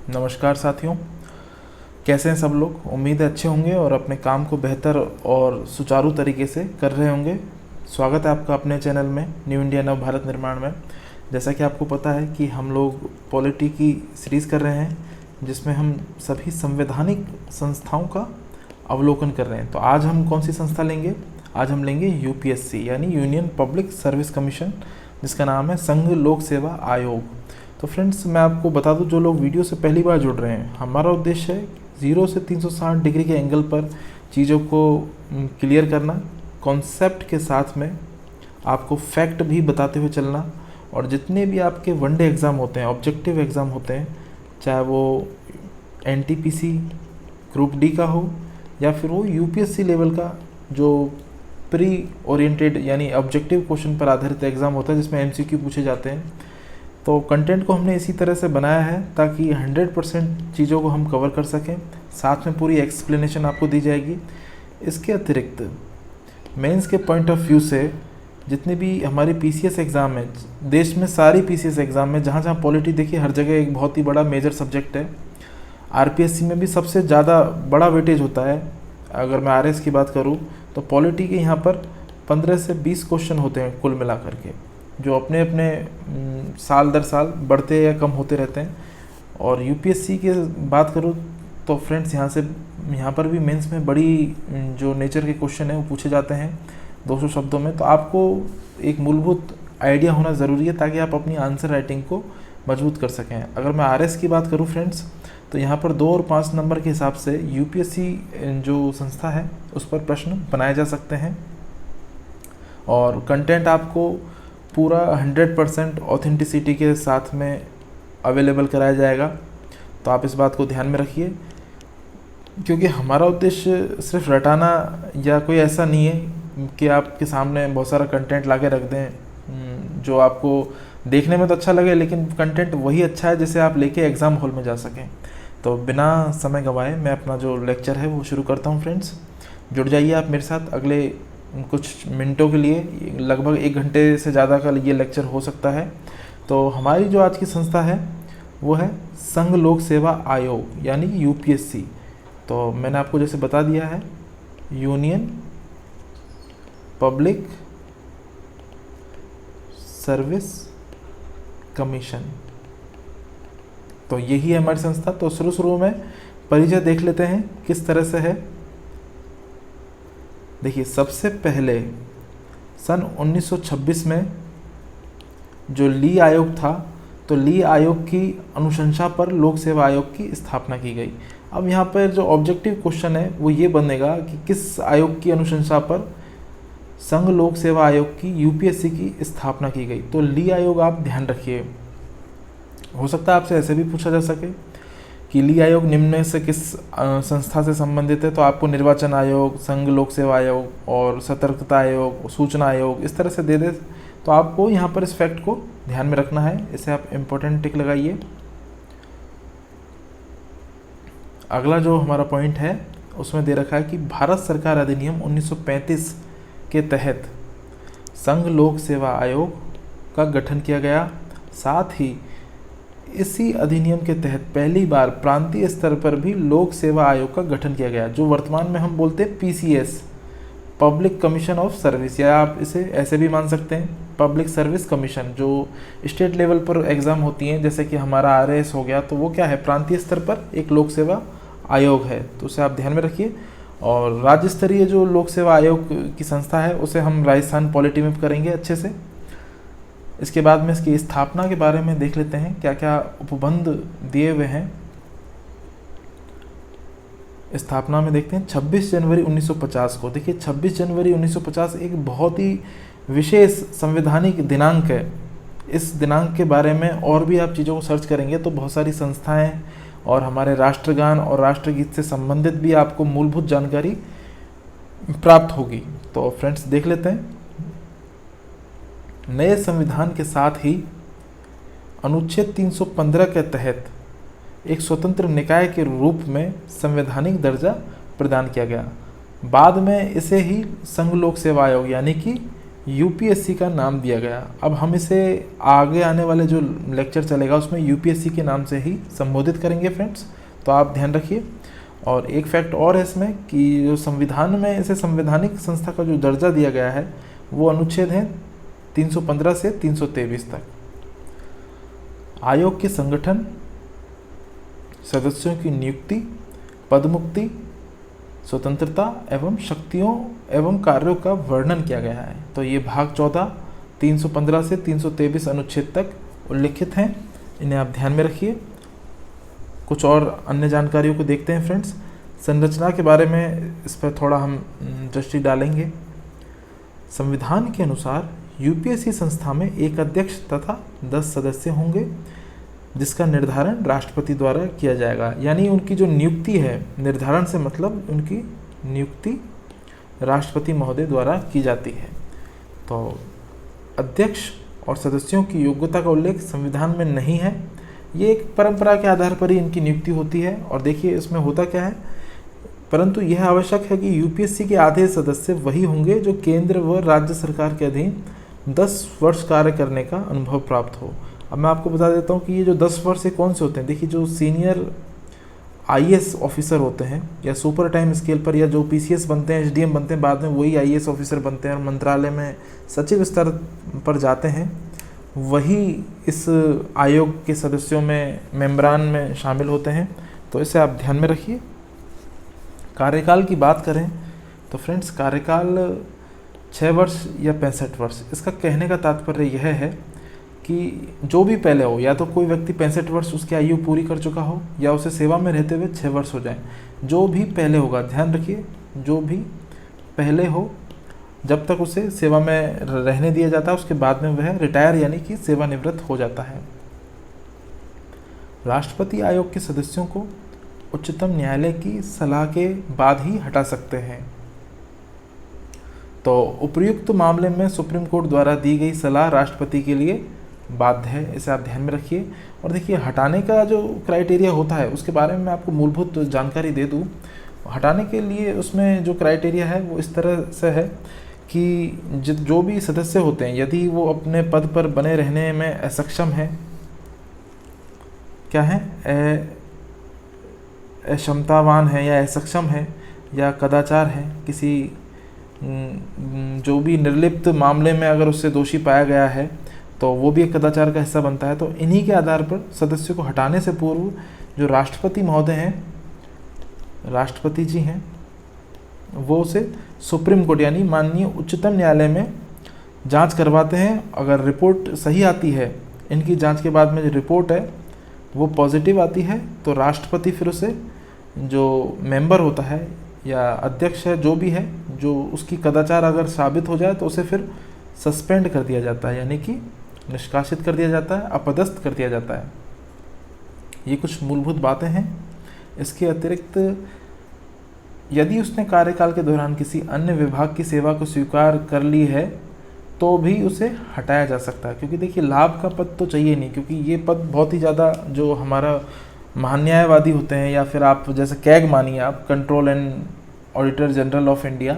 नमस्कार साथियों, कैसे हैं सब लोग। उम्मीद है अच्छे होंगे और अपने काम को बेहतर और सुचारू तरीके से कर रहे होंगे। स्वागत है आपका अपने चैनल में न्यू इंडिया नव भारत निर्माण में। जैसा कि आपको पता है कि हम लोग पॉलिटी की सीरीज़ कर रहे हैं, जिसमें हम सभी संवैधानिक संस्थाओं का अवलोकन कर रहे हैं। तो आज हम कौन सी संस्था लेंगे? आज हम लेंगे यूपीएससी यानी यूनियन पब्लिक सर्विस कमीशन, जिसका नाम है संघ लोक सेवा आयोग। तो फ्रेंड्स, मैं आपको बता दूं, जो लोग वीडियो से पहली बार जुड़ रहे हैं, हमारा उद्देश्य है 0 से 360 डिग्री के एंगल पर चीज़ों को क्लियर करना, कॉन्सेप्ट के साथ में आपको फैक्ट भी बताते हुए चलना। और जितने भी आपके वनडे एग्ज़ाम होते हैं, ऑब्जेक्टिव एग्ज़ाम होते हैं, चाहे वो एनटीपीसी ग्रुप डी का हो या फिर वो यूपीएससी लेवल का जो प्री ओरिएंटेड यानी ऑब्जेक्टिव क्वेश्चन पर आधारित एग्ज़ाम होता है, जिसमें एमसीक्यू पूछे जाते हैं, तो कंटेंट को हमने इसी तरह से बनाया है ताकि 100% चीज़ों को हम कवर कर सकें। साथ में पूरी एक्सप्लेनेशन आपको दी जाएगी। इसके अतिरिक्त मेंस के पॉइंट ऑफ व्यू से जितने भी हमारी पीसीएस एग्ज़ाम है, देश में सारी पीसीएस एग्ज़ाम में जहाँ जहाँ पॉलिटी देखिए हर जगह एक बहुत ही बड़ा मेजर सब्जेक्ट है। आरपीएससी में भी सबसे ज़्यादा बड़ा वेटेज होता है। अगर मैं आरएस की बात करूँ तो पॉलिटी के यहाँ पर 15 से 20 क्वेश्चन होते हैं कुल मिला करके, जो अपने अपने साल दर साल बढ़ते या कम होते रहते हैं। और यूपीएससी की बात करूँ तो फ्रेंड्स, यहाँ पर भी मेंस में बड़ी जो नेचर के क्वेश्चन हैं वो पूछे जाते हैं 200 शब्दों में। तो आपको एक मूलभूत आइडिया होना ज़रूरी है ताकि आप अपनी आंसर राइटिंग को मजबूत कर सकें। अगर मैं आरएस की बात करूँ फ्रेंड्स, तो यहाँ पर 2 और 5 नंबर के हिसाब से यूपीएससी जो संस्था है उस पर प्रश्न बनाए जा सकते हैं। और कंटेंट आपको पूरा 100% ऑथेंटिसिटी के साथ में अवेलेबल कराया जाएगा। तो आप इस बात को ध्यान में रखिए, क्योंकि हमारा उद्देश्य सिर्फ रटाना या कोई ऐसा नहीं है कि आपके सामने बहुत सारा कंटेंट ला के रख दें जो आपको देखने में तो अच्छा लगे, लेकिन कंटेंट वही अच्छा है जिसे आप लेके एग्ज़ाम हॉल में जा सकें। तो बिना समय गंवाए मैं अपना जो लेक्चर है वो शुरू करता हूँ। फ्रेंड्स, जुड़ जाइए आप मेरे साथ अगले कुछ मिनटों के लिए। लगभग 1 घंटे से ज़्यादा का ये लेक्चर हो सकता है। तो हमारी जो आज की संस्था है वो है संघ लोक सेवा आयोग यानी यूपीएससी। तो मैंने आपको जैसे बता दिया है, यूनियन पब्लिक सर्विस कमीशन, तो यही है हमारी संस्था। तो शुरू में परिचय देख लेते हैं किस तरह से है। देखिए, सबसे पहले सन 1926 में जो ली आयोग था, तो ली आयोग की अनुशंसा पर लोक सेवा आयोग की स्थापना की गई। अब यहाँ पर जो ऑब्जेक्टिव क्वेश्चन है वो ये बनेगा कि किस आयोग की अनुशंसा पर संघ लोक सेवा आयोग की यूपीएससी की स्थापना की गई। तो ली आयोग आप ध्यान रखिए, हो सकता है आपसे ऐसे भी पूछा जा सके कि ली आयोग निम्न में से किस संस्था से संबंधित है। तो आपको निर्वाचन आयोग, संघ लोक सेवा आयोग और सतर्कता आयोग, सूचना आयोग इस तरह से दे दे। तो आपको यहाँ पर इस फैक्ट को ध्यान में रखना है, इसे आप इम्पोर्टेंट टिक लगाइए। अगला जो हमारा पॉइंट है उसमें दे रखा है कि भारत सरकार अधिनियम 1935 के तहत संघ लोक सेवा आयोग का गठन किया गया। साथ ही इसी अधिनियम के तहत पहली बार प्रांतीय स्तर पर भी लोक सेवा आयोग का गठन किया गया, जो वर्तमान में हम बोलते हैं PCS, public commission of service, या आप इसे ऐसे भी मान सकते हैं पब्लिक सर्विस कमीशन। जो स्टेट लेवल पर एग्ज़ाम होती हैं, जैसे कि हमारा आरएस हो गया, तो वो क्या है, प्रांतीय स्तर पर एक लोक सेवा आयोग है। तो उसे आप ध्यान में रखिए। और राज्य स्तरीय जो लोक सेवा आयोग की संस्था है उसे हम राजस्थान पॉलिटी में करेंगे अच्छे से। इसके बाद में इसकी स्थापना के बारे में देख लेते हैं, क्या क्या उपबंध दिए हुए हैं। स्थापना में देखते हैं 26 जनवरी 1950 को। देखिए, 26 जनवरी 1950 एक बहुत ही विशेष संवैधानिक दिनांक है। इस दिनांक के बारे में और भी आप चीज़ों को सर्च करेंगे तो बहुत सारी संस्थाएं और हमारे राष्ट्रगान और राष्ट्रगीत से संबंधित भी आपको मूलभूत जानकारी प्राप्त होगी। तो फ्रेंड्स, देख लेते हैं। नए संविधान के साथ ही अनुच्छेद 315 के तहत एक स्वतंत्र निकाय के रूप में संवैधानिक दर्जा प्रदान किया गया। बाद में इसे ही संघ लोक सेवा आयोग यानी कि यूपीएससी का नाम दिया गया। अब हम इसे आगे आने वाले जो लेक्चर चलेगा उसमें यूपीएससी के नाम से ही संबोधित करेंगे फ्रेंड्स, तो आप ध्यान रखिए। और एक फैक्ट और है इसमें कि जो संविधान में इसे संवैधानिक संस्था का जो दर्जा दिया गया है वो अनुच्छेद है 315 से 323 तक। आयोग के संगठन, सदस्यों की नियुक्ति, पदमुक्ति, स्वतंत्रता एवं शक्तियों एवं कार्यों का वर्णन किया गया है। तो ये भाग 14 315 से 323 अनुच्छेद तक उल्लिखित हैं, इन्हें आप ध्यान में रखिए। कुछ और अन्य जानकारियों को देखते हैं फ्रेंड्स। संरचना के बारे में इस पर थोड़ा हम दृष्टि डालेंगे। संविधान के अनुसार यूपीएससी संस्था में एक अध्यक्ष तथा 10 सदस्य होंगे, जिसका निर्धारण राष्ट्रपति द्वारा किया जाएगा। यानी उनकी जो नियुक्ति है, निर्धारण से मतलब उनकी नियुक्ति राष्ट्रपति महोदय द्वारा की जाती है। तो अध्यक्ष और सदस्यों की योग्यता का उल्लेख संविधान में नहीं है, ये एक परंपरा के आधार पर ही इनकी नियुक्ति होती है। और देखिए इसमें होता क्या है, परंतु यह आवश्यक है कि यूपीएससी के आधे सदस्य वही होंगे जो केंद्र व राज्य सरकार के अधीन 10 वर्ष कार्य करने का अनुभव प्राप्त हो। अब मैं आपको बता देता हूँ कि ये जो 10 वर्ष ये कौन से होते हैं। देखिए जो सीनियर आईएएस ऑफिसर होते हैं या सुपर टाइम स्केल पर, या जो पीसीएस बनते हैं, एसडीएम बनते हैं, बाद में वही आईएएस ऑफिसर बनते हैं और मंत्रालय में सचिव स्तर पर जाते हैं, वही इस आयोग के सदस्यों में मेंबरान में शामिल होते हैं। तो इसे आप ध्यान में रखिए। कार्यकाल की बात करें तो फ्रेंड्स, कार्यकाल 6 वर्ष या 65 वर्ष। इसका कहने का तात्पर्य यह है कि जो भी पहले हो, या तो कोई व्यक्ति 65 वर्ष उसकी आयु पूरी कर चुका हो, या उसे सेवा में रहते हुए 6 वर्ष हो जाएं। जो भी पहले होगा, ध्यान रखिए, जो भी पहले हो, जब तक उसे सेवा में रहने दिया जाता है, उसके बाद में वह रिटायर यानी कि सेवानिवृत्त हो जाता है। राष्ट्रपति आयोग के सदस्यों को उच्चतम न्यायालय की सलाह के बाद ही हटा सकते हैं। तो उपर्युक्त मामले में सुप्रीम कोर्ट द्वारा दी गई सलाह राष्ट्रपति के लिए बाध्य है, इसे आप ध्यान में रखिए। और देखिए हटाने का जो क्राइटेरिया होता है उसके बारे में मैं आपको मूलभूत जानकारी दे दूं। हटाने के लिए उसमें जो क्राइटेरिया है वो इस तरह से है कि जो भी सदस्य होते हैं, यदि वो अपने पद पर बने रहने में असक्षम है, क्या है, अक्षमतावान है या असक्षम है या कदाचार है, किसी जो भी निर्लिप्त मामले में अगर उससे दोषी पाया गया है तो वो भी एक कदाचार का हिस्सा बनता है। तो इन्हीं के आधार पर सदस्यों को हटाने से पूर्व जो राष्ट्रपति महोदय हैं, राष्ट्रपति जी हैं, वो उसे सुप्रीम कोर्ट यानी माननीय उच्चतम न्यायालय में जांच करवाते हैं। अगर रिपोर्ट सही आती है, इनकी जांच के बाद में जो रिपोर्ट है वो पॉजिटिव आती है, तो राष्ट्रपति फिर उसे, जो मेंबर होता है या अध्यक्ष है, जो भी है, जो उसकी कदाचार अगर साबित हो जाए तो उसे फिर सस्पेंड कर दिया जाता है, यानी कि निष्कासित कर दिया जाता है, अपदस्थ कर दिया जाता है। ये कुछ मूलभूत बातें हैं। इसके अतिरिक्त यदि उसने कार्यकाल के दौरान किसी अन्य विभाग की सेवा को स्वीकार कर ली है तो भी उसे हटाया जा सकता है, क्योंकि देखिए लाभ का पद तो चाहिए नहीं, क्योंकि ये पद बहुत ही ज़्यादा जो हमारा महान्यायवादी होते हैं, या फिर आप जैसे कैग मानिए आप, control and auditor general of India,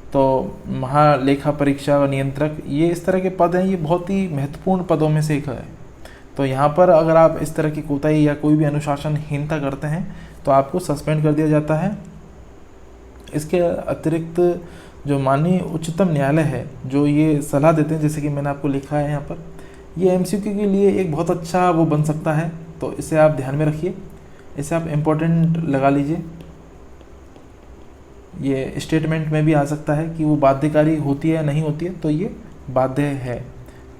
तो महालेखा परीक्षा नियंत्रक, ये इस तरह के पद हैं, ये बहुत ही महत्वपूर्ण पदों में से एक है। तो यहाँ पर अगर आप इस तरह की कोताही या कोई भी अनुशासनहीनता करते हैं तो आपको सस्पेंड कर दिया जाता है। इसके अतिरिक्त जो माननीय उच्चतम न्यायालय है, जो ये सलाह देते हैं, जैसे कि मैंने आपको लिखा है यहाँ पर, ये एमसीक्यू के लिए एक बहुत अच्छा वो बन सकता है, तो इसे आप ध्यान में रखिए, इसे आप इम्पोर्टेंट लगा लीजिए। ये स्टेटमेंट में भी आ सकता है कि वो बाध्यकारी होती है या नहीं होती है, तो ये बाध्य है,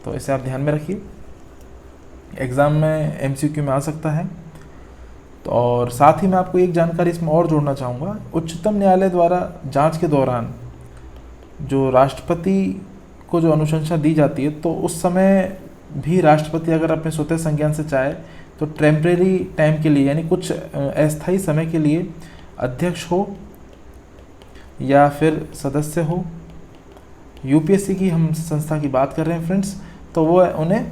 तो इसे आप ध्यान में रखिए। एग्ज़ाम में एमसीक्यू में आ सकता है। तो और साथ ही मैं आपको एक जानकारी इसमें और जोड़ना चाहूँगा, उच्चतम न्यायालय द्वारा जांच के दौरान जो राष्ट्रपति को जो अनुशंसा दी जाती है, तो उस समय भी राष्ट्रपति अगर अपने स्वतः संज्ञान से चाहे तो टेम्परेरी टाइम के लिए, यानी कुछ अस्थायी समय के लिए अध्यक्ष हो या फिर सदस्य हो, यूपीएससी की हम संस्था की बात कर रहे हैं फ्रेंड्स, तो वो उन्हें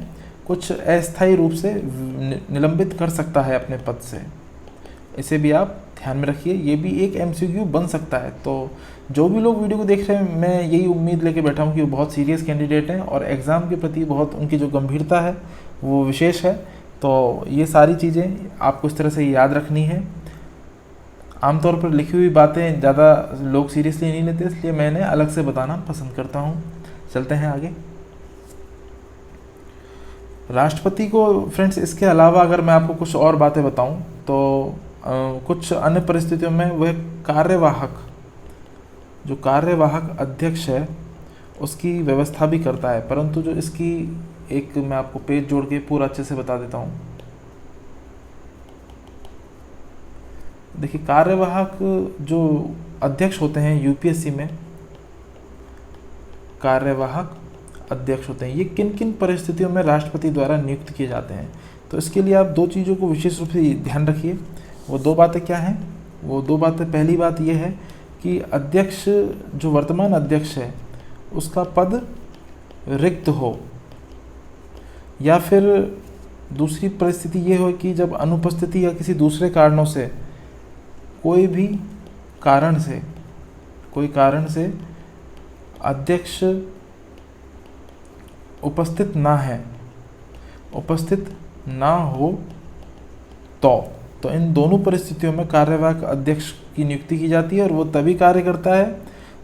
कुछ अस्थायी रूप से निलंबित कर सकता है अपने पद से। इसे भी आप ध्यान में रखिए, ये भी एक MCQ बन सकता है। तो जो भी लोग वीडियो को देख रहे हैं, मैं यही उम्मीद लेके बैठा हूँ कि वो बहुत सीरियस कैंडिडेट हैं और एग्ज़ाम के प्रति बहुत उनकी जो गंभीरता है वो विशेष है। तो ये सारी चीज़ें आपको इस तरह से याद रखनी है। आमतौर पर लिखी हुई बातें ज़्यादा लोग सीरियसली नहीं लेते, इसलिए मैंने अलग से बताना पसंद करता हूँ। चलते हैं आगे। राष्ट्रपति को फ्रेंड्स, इसके अलावा अगर मैं आपको कुछ और बातें बताऊं तो कुछ अन्य परिस्थितियों में वह कार्यवाहक, जो कार्यवाहक अध्यक्ष है उसकी व्यवस्था भी करता है, परंतु जो इसकी एक मैं आपको पेज जोड़ के पूरा अच्छे से बता देता हूँ। देखिए, कार्यवाहक जो अध्यक्ष होते हैं यूपीएससी में, कार्यवाहक अध्यक्ष होते हैं, ये किन किन परिस्थितियों में राष्ट्रपति द्वारा नियुक्त किए जाते हैं। तो इसके लिए आप दो चीज़ों को विशेष रूप से ध्यान रखिए। वो दो बातें क्या हैं? वो दो बातें, पहली बात ये है कि अध्यक्ष, जो वर्तमान अध्यक्ष है उसका पद रिक्त हो, या फिर दूसरी परिस्थिति ये हो कि जब अनुपस्थिति या किसी दूसरे कारणों से, कोई भी कारण से अध्यक्ष उपस्थित ना हो तो इन दोनों परिस्थितियों में कार्यवाहक अध्यक्ष की नियुक्ति की जाती है और वो तभी कार्य करता है,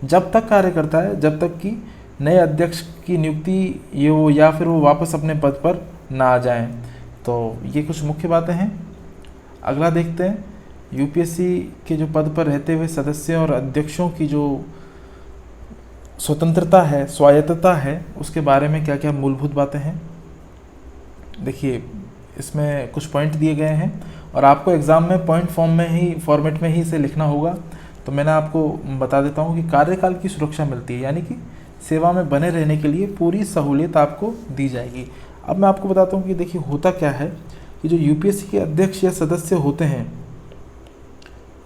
जब तक कि नए अध्यक्ष की नियुक्ति या फिर वो वापस अपने पद पर ना आ जाएं। तो ये कुछ मुख्य बातें हैं। अगला देखते हैं, यूपीएससी के जो पद पर रहते हुए सदस्यों और अध्यक्षों की जो स्वतंत्रता है, स्वायत्तता है, उसके बारे में क्या क्या मूलभूत बातें हैं। देखिए, इसमें कुछ पॉइंट दिए गए हैं और आपको एग्ज़ाम में पॉइंट फॉर्मेट में ही इसे लिखना होगा। तो मैंने आपको बता देता हूँ कि कार्यकाल की सुरक्षा मिलती है, यानी कि सेवा में बने रहने के लिए पूरी सहूलियत आपको दी जाएगी। अब मैं आपको बताता हूँ कि देखिए होता क्या है कि जो यूपीएससी के अध्यक्ष या सदस्य होते हैं,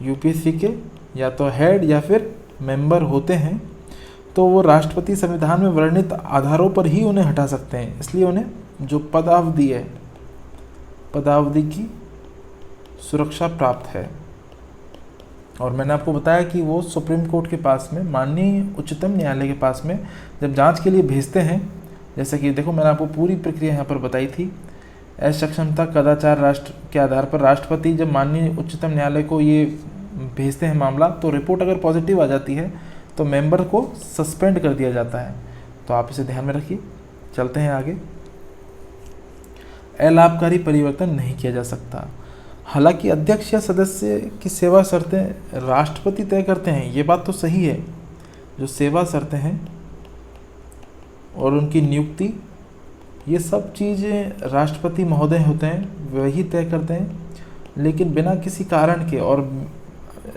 यूपीएससी के या तो हेड या फिर मेंबर होते हैं, तो वो राष्ट्रपति संविधान में वर्णित आधारों पर ही उन्हें हटा सकते हैं। इसलिए उन्हें जो पदावधि है, पदावधि की सुरक्षा प्राप्त है। और मैंने आपको बताया कि वो सुप्रीम कोर्ट के पास में, माननीय उच्चतम न्यायालय के पास में जब जांच के लिए भेजते हैं, जैसे कि देखो मैंने आपको पूरी प्रक्रिया यहाँ पर बताई थी। असक्षमता, कदाचार, राष्ट्र के आधार पर राष्ट्रपति जब माननीय उच्चतम न्यायालय को ये भेजते हैं मामला, तो रिपोर्ट अगर पॉजिटिव आ जाती है तो मेंबर को सस्पेंड कर दिया जाता है। तो आप इसे ध्यान में रखिए। चलते हैं आगे। अलाभकारी परिवर्तन नहीं किया जा सकता। हालांकि अध्यक्ष या सदस्य की सेवा शर्तें राष्ट्रपति तय करते हैं, ये बात तो सही है। जो सेवा शर्तें हैं और उनकी नियुक्ति, ये सब चीज़ें राष्ट्रपति महोदय होते हैं, वही तय करते हैं। लेकिन बिना किसी कारण के, और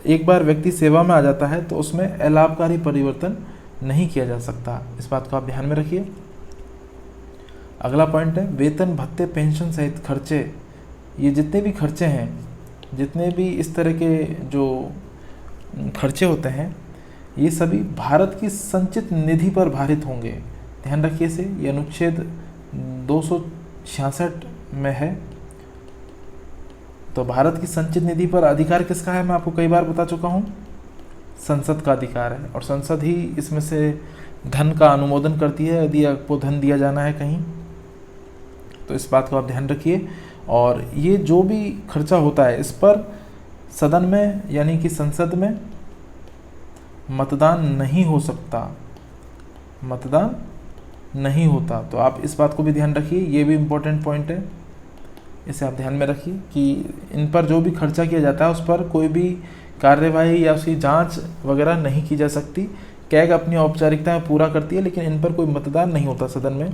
एक बार व्यक्ति सेवा में आ जाता है तो उसमें अलाभकारी परिवर्तन नहीं किया जा सकता। इस बात को आप ध्यान में रखिए। अगला पॉइंट है, वेतन, भत्ते, पेंशन सहित खर्चे। ये जितने भी खर्चे हैं, जितने भी इस तरह के जो खर्चे होते हैं, ये सभी भारत की संचित निधि पर भारित होंगे। ध्यान रखिए इसे। ये अनुच्छेद 266 में है। तो भारत की संचित निधि पर अधिकार किसका है? मैं आपको कई बार बता चुका हूँ, संसद का अधिकार है। और संसद ही इसमें से धन का अनुमोदन करती है, यदि आपको धन दिया जाना है कहीं। तो इस बात को आप ध्यान रखिए। और ये जो भी खर्चा होता है, इस पर सदन में यानी कि संसद में मतदान नहीं हो सकता, मतदान नहीं होता। तो आप इस बात को भी ध्यान रखिए, ये भी इम्पोर्टेंट पॉइंट है, इसे आप ध्यान में रखिए कि इन पर जो भी खर्चा किया जाता है उस पर कोई भी कार्यवाही या उसकी जांच वगैरह नहीं की जा सकती। कैग अपनी औपचारिकताएं पूरा करती है, लेकिन इन पर कोई मतदान नहीं होता सदन में।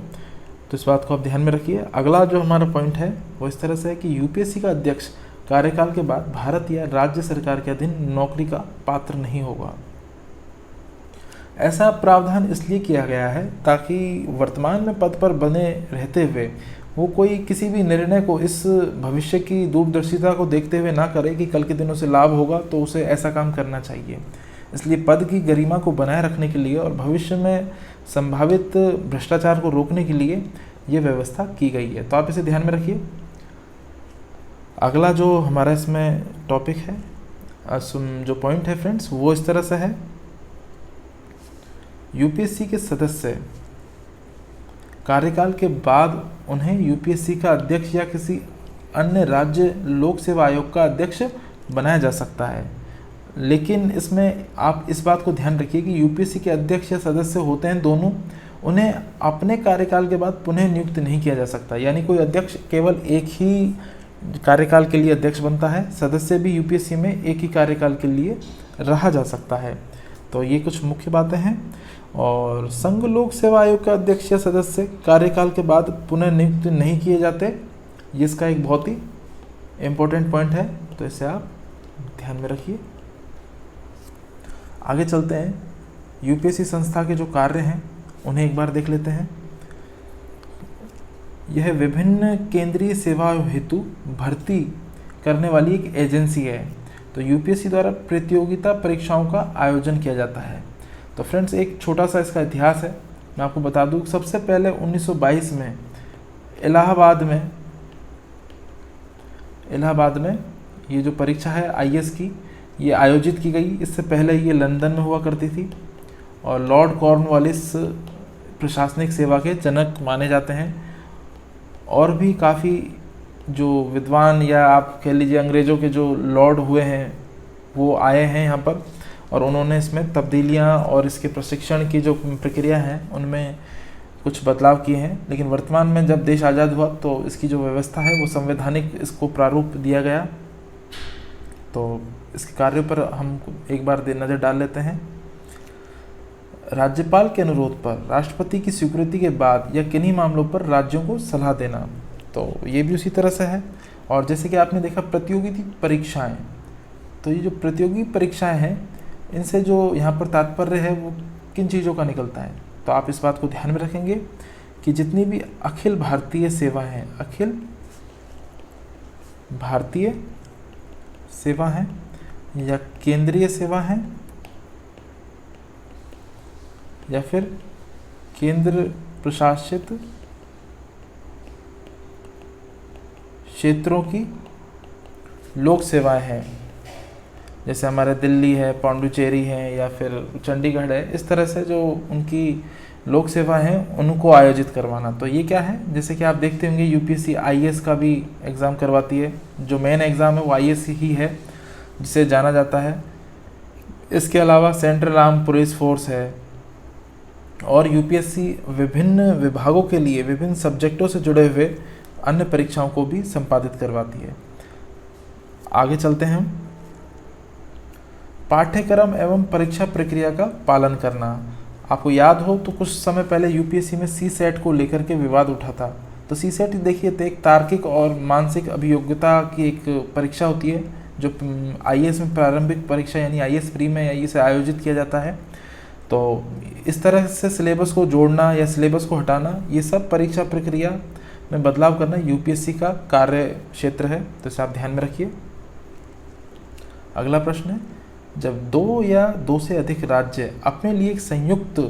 तो इस बात को आप ध्यान में रखिए। अगला जो हमारा पॉइंट है वो इस तरह से है कि यूपीएससी का अध्यक्ष कार्यकाल के बाद भारत या राज्य सरकार के अधीन नौकरी का पात्र नहीं होगा। ऐसा प्रावधान इसलिए किया गया है ताकि वर्तमान में पद पर बने रहते हुए वो कोई किसी भी निर्णय को इस भविष्य की दूरदर्शिता को देखते हुए ना करे कि कल के दिन उसे लाभ होगा तो उसे ऐसा काम करना चाहिए। इसलिए पद की गरिमा को बनाए रखने के लिए और भविष्य में संभावित भ्रष्टाचार को रोकने के लिए ये व्यवस्था की गई है। तो आप इसे ध्यान में रखिए। अगला जो हमारा इसमें टॉपिक है, जो पॉइंट है फ्रेंड्स, वो इस तरह से है। यूपीएससी के सदस्य कार्यकाल के बाद उन्हें यूपीएससी का अध्यक्ष या किसी अन्य राज्य लोक सेवा आयोग का अध्यक्ष बनाया जा सकता है। लेकिन इसमें आप इस बात को ध्यान रखिए कि यूपीएससी के अध्यक्ष या सदस्य होते हैं दोनों, उन्हें अपने कार्यकाल के बाद पुनः नियुक्त नहीं किया जा सकता। यानी कोई अध्यक्ष केवल एक ही कार्यकाल के लिए अध्यक्ष बनता है, सदस्य भी यूपीएससी में एक ही कार्यकाल के लिए रहा जा सकता है। तो ये कुछ मुख्य बातें हैं। और संघ लोक सेवा आयोग का अध्यक्ष या सदस्य कार्यकाल के बाद पुनः नियुक्त नहीं किए जाते, ये इसका एक बहुत ही इम्पोर्टेंट पॉइंट है, तो इसे आप ध्यान में रखिए। आगे चलते हैं, यूपीएससी संस्था के जो कार्य हैं उन्हें एक बार देख लेते हैं। यह विभिन्न केंद्रीय सेवाओं हेतु भर्ती करने वाली एक एजेंसी है। तो यूपीएससी द्वारा प्रतियोगिता परीक्षाओं का आयोजन किया जाता है। तो फ्रेंड्स, एक छोटा सा इसका इतिहास है, मैं आपको बता दूं। सबसे पहले 1922 में इलाहाबाद में ये जो परीक्षा है आईएएस की, ये आयोजित की गई। इससे पहले ये लंदन में हुआ करती थी। और लॉर्ड कॉर्नवालिस प्रशासनिक सेवा के जनक माने जाते हैं। और भी काफ़ी जो विद्वान या आप कह लीजिए अंग्रेज़ों के जो लॉर्ड हुए हैं वो आए हैं यहाँ पर, और उन्होंने इसमें तब्दीलियाँ और इसके प्रशिक्षण की जो प्रक्रिया है उनमें कुछ बदलाव किए हैं। लेकिन वर्तमान में जब देश आज़ाद हुआ तो इसकी जो व्यवस्था है वो संवैधानिक इसको प्रारूप दिया गया। तो इसके कार्यों पर हम एक बार नज़र डाल लेते हैं। राज्यपाल के अनुरोध पर राष्ट्रपति की स्वीकृति के बाद या किन्हीं मामलों पर राज्यों को सलाह देना, तो ये भी उसी तरह से है। और जैसे कि आपने देखा प्रतियोगी परीक्षाएं, तो ये जो प्रतियोगी परीक्षाएं हैं इनसे जो यहाँ पर तात्पर्य है वो किन चीज़ों का निकलता है, तो आप इस बात को ध्यान में रखेंगे कि जितनी भी अखिल भारतीय सेवा हैं, अखिल भारतीय सेवा हैं या केंद्रीय सेवा हैं या फिर केंद्र प्रशासित क्षेत्रों की लोक सेवाएं हैं, जैसे हमारे दिल्ली है, पौंडुचेरी है या फिर चंडीगढ़ है, इस तरह से जो उनकी लोक सेवा हैं उनको आयोजित करवाना। तो ये क्या है, जैसे कि आप देखते होंगे यूपीएससी आईएएस का भी एग्ज़ाम करवाती है। जो मेन एग्ज़ाम है वो आईएएस ही है जिसे जाना जाता है। इसके अलावा सेंट्रल आर्म पुलिस फोर्स है। और यूपीएससी विभिन्न विभागों के लिए विभिन्न सब्जेक्टों से जुड़े हुए अन्य परीक्षाओं को भी संपादित करवाती है। आगे चलते हैं हम। पाठ्यक्रम एवं परीक्षा प्रक्रिया का पालन करना। आपको याद हो तो कुछ समय पहले यूपीएससी में सीसेट को लेकर के विवाद उठा था। तो सीसेट देखिए तो एक तार्किक और मानसिक अभियोग्यता की एक परीक्षा होती है जो आईएएस में प्रारंभिक परीक्षा यानी आईएएस प्री में इसे आयोजित किया जाता है। तो इस तरह से सिलेबस को जोड़ना या सिलेबस को हटाना, ये सब परीक्षा प्रक्रिया में बदलाव करना यूपीएससी का कार्य क्षेत्र है, तो इसे आप ध्यान में रखिए। अगला प्रश्न है, जब दो या दो से अधिक राज्य अपने लिए एक संयुक्त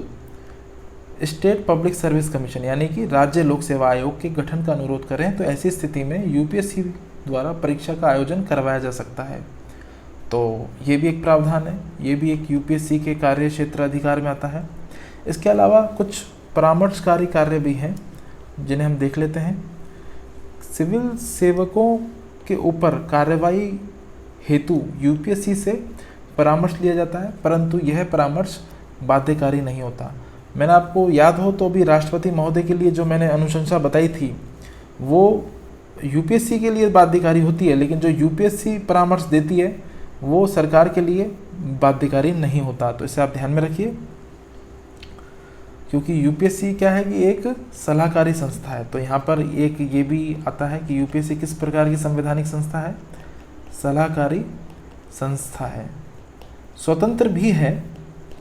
स्टेट पब्लिक सर्विस कमीशन यानी कि राज्य लोक सेवा आयोग के गठन का अनुरोध करें तो ऐसी स्थिति में यूपीएससी द्वारा परीक्षा का आयोजन करवाया जा सकता है। तो ये भी एक प्रावधान है, ये भी एक यूपीएससी के कार्य क्षेत्र अधिकार में आता है। इसके अलावा कुछ परामर्शकारी कार्य भी हैं जिन्हें हम देख लेते हैं। सिविल सेवकों के ऊपर कार्रवाई हेतु यूपीएससी से परामर्श लिया जाता है, परंतु यह परामर्श बाध्यकारी नहीं होता। मैंने आपको याद हो तो भी राष्ट्रपति महोदय के लिए जो मैंने अनुशंसा बताई थी वो यूपीएससी के लिए बाध्यकारी होती है, लेकिन जो यूपीएससी परामर्श देती है वो सरकार के लिए बाध्यकारी नहीं होता। तो इसे आप ध्यान में रखिए, क्योंकि यूपीएससी क्या है कि एक सलाहकारी संस्था है। तो यहाँ पर एक ये भी आता है कि यूपीएससी किस प्रकार की संवैधानिक संस्था है, सलाहकारी संस्था है। स्वतंत्र भी है,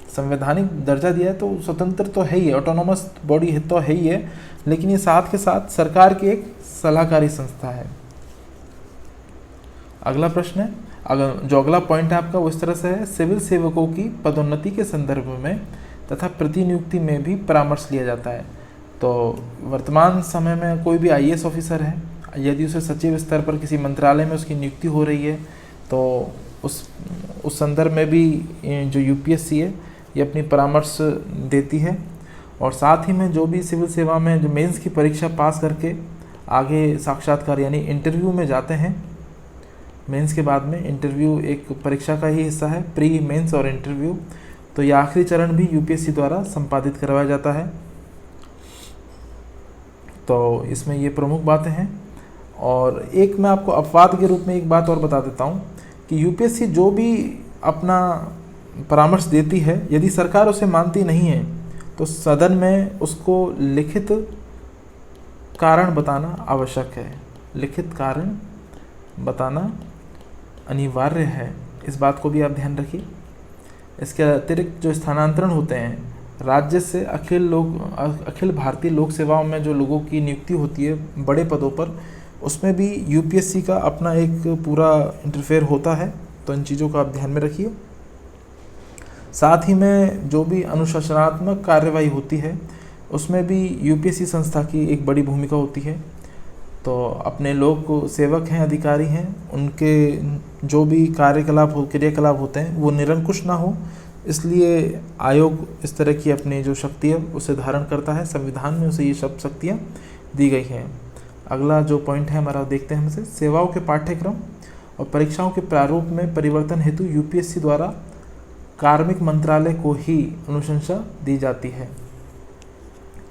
संवैधानिक दर्जा दिया है तो स्वतंत्र तो है ही है, ऑटोनोमस बॉडी है तो है ही है, लेकिन ये साथ के साथ सरकार की एक सलाहकारी संस्था है। अगला प्रश्न है, अगला पॉइंट है आपका वो इस तरह से है, सिविल सेवकों की पदोन्नति के संदर्भ में तथा प्रतिनियुक्ति में भी परामर्श लिया जाता है। तो वर्तमान समय में कोई भी आईएएस ऑफिसर है, यदि उसे सचिव स्तर पर किसी मंत्रालय में उसकी नियुक्ति हो रही है तो उस संदर्भ में भी जो यूपीएससी है ये अपनी परामर्श देती है। और साथ ही में जो भी सिविल सेवा में जो मेंस की परीक्षा पास करके आगे साक्षात्कार यानी इंटरव्यू में जाते हैं, मेंस के बाद में इंटरव्यू एक परीक्षा का ही हिस्सा है, प्री मेंस और इंटरव्यू, तो ये आखिरी चरण भी यूपीएससी द्वारा संपादित करवाया जाता है। तो इसमें ये प्रमुख बातें हैं। और एक मैं आपको अपवाद के रूप में एक बात और बता देता हूँ कि यूपीएससी जो भी अपना परामर्श देती है, यदि सरकार उसे मानती नहीं है तो सदन में उसको लिखित कारण बताना आवश्यक है, लिखित कारण बताना अनिवार्य है। इस बात को भी आप ध्यान रखिए। इसके अतिरिक्त जो स्थानांतरण होते हैं राज्य से अखिल भारतीय लोक सेवाओं में जो लोगों की नियुक्ति होती है बड़े पदों पर, उसमें भी यूपीएससी का अपना एक पूरा इंटरफेयर होता है, तो इन चीज़ों का आप ध्यान में रखिए। साथ ही में जो भी अनुशासनात्मक कार्यवाही होती है उसमें भी यूपीएससी संस्था की एक बड़ी भूमिका होती है। तो अपने लोग सेवक हैं, अधिकारी हैं, उनके जो भी क्रियाकलाप होते हैं वो निरंकुश ना हो, इसलिए आयोग इस तरह की अपनी जो शक्ति है उसे धारण करता है। संविधान में उसे ये सब शक्तियाँ दी गई हैं। अगला जो पॉइंट है हमारा, देखते हैं हमसे, सेवाओं के पाठ्यक्रम और परीक्षाओं के प्रारूप में परिवर्तन हेतु यूपीएससी द्वारा कार्मिक मंत्रालय को ही अनुशंसा दी जाती है।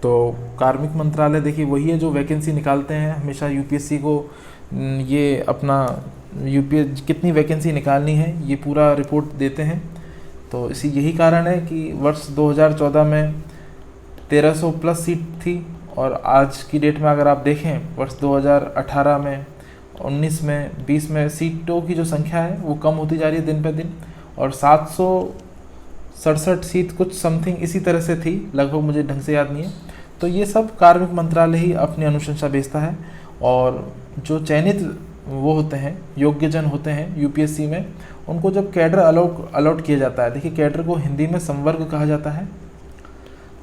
तो कार्मिक मंत्रालय देखिए वही है जो वैकेंसी निकालते हैं हमेशा यूपीएससी को, ये अपना कितनी वैकेंसी निकालनी है ये पूरा रिपोर्ट देते हैं। तो यही कारण है कि वर्ष 2014 में 1300 प्लस सीट थी, और आज की डेट में अगर आप देखें वर्ष 2018 में, 19 में, 20 में सीटों की जो संख्या है वो कम होती जा रही है दिन पे दिन, और 767 सीट कुछ समथिंग इसी तरह से थी लगभग, मुझे ढंग से याद नहीं है। तो ये सब कार्मिक मंत्रालय ही अपनी अनुशंसा भेजता है, और जो चयनित वो होते हैं, योग्यजन होते हैं यूपीएससी में, उनको जब कैडर अलॉट किया जाता है, देखिए कैडर को हिंदी में संवर्ग कहा जाता है,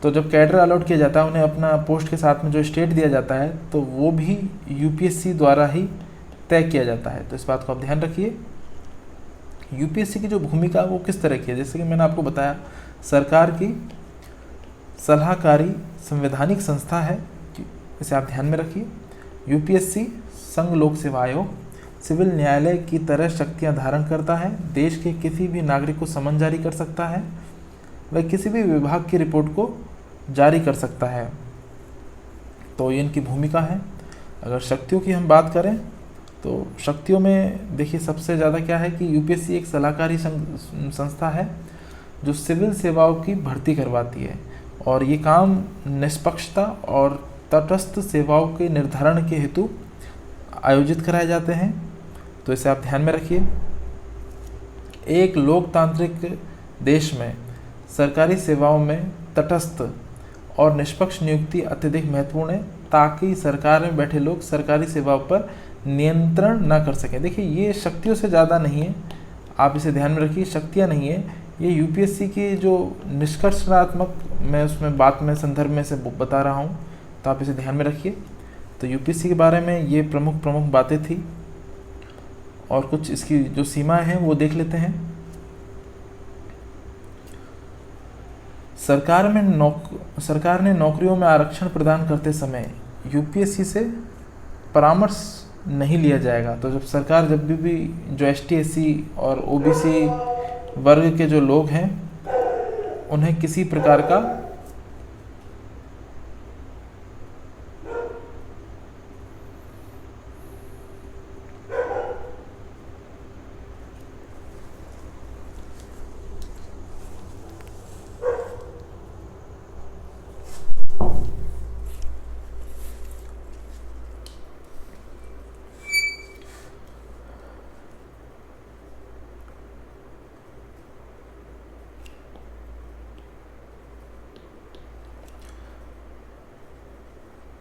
तो जब कैडर अलॉट किया जाता है उन्हें अपना पोस्ट के साथ में जो स्टेट दिया जाता है तो वो भी यूपीएससी द्वारा ही तय किया जाता है। तो इस बात को आप ध्यान रखिए। यूपीएससी की जो भूमिका वो किस तरह की है, जैसे कि मैंने आपको बताया, सरकार की सलाहकारी संवैधानिक संस्था है, इसे आप ध्यान में रखिए। यूपीएससी संघ लोक सेवा आयोग सिविल न्यायालय की तरह शक्तियां धारण करता है, देश के किसी भी नागरिक को समन जारी कर सकता है, वह किसी भी विभाग की रिपोर्ट को जारी कर सकता है। तो ये इनकी भूमिका है। अगर शक्तियों की हम बात करें तो शक्तियों में देखिए सबसे ज़्यादा क्या है कि यूपीएससी एक सलाहकारी संस्था है जो सिविल सेवाओं की भर्ती करवाती है, और ये काम निष्पक्षता और तटस्थ सेवाओं के निर्धारण के हेतु आयोजित कराए जाते हैं। तो इसे आप ध्यान में रखिए। एक लोकतांत्रिक देश में सरकारी सेवाओं में तटस्थ और निष्पक्ष नियुक्ति अत्यधिक महत्वपूर्ण है, ताकि सरकार में बैठे लोग सरकारी सेवाओं पर नियंत्रण ना कर सकें। देखिए ये शक्तियों से ज़्यादा नहीं है, आप इसे ध्यान में रखिए, शक्तियाँ नहीं है, ये यूपीएससी की जो निष्कर्षणात्मक मैं उसमें बात में संदर्भ में से बता रहा हूँ, तो आप इसे ध्यान में रखिए। तो यूपीएससी के बारे में ये प्रमुख बातें थी, और कुछ इसकी जो सीमाएं हैं वो देख लेते हैं। सरकार ने नौकरियों में आरक्षण प्रदान करते समय यूपीएससी से परामर्श नहीं लिया जाएगा। तो जब भी जो एसटी, एससी और ओबीसी वर्ग के जो लोग हैं उन्हें किसी प्रकार का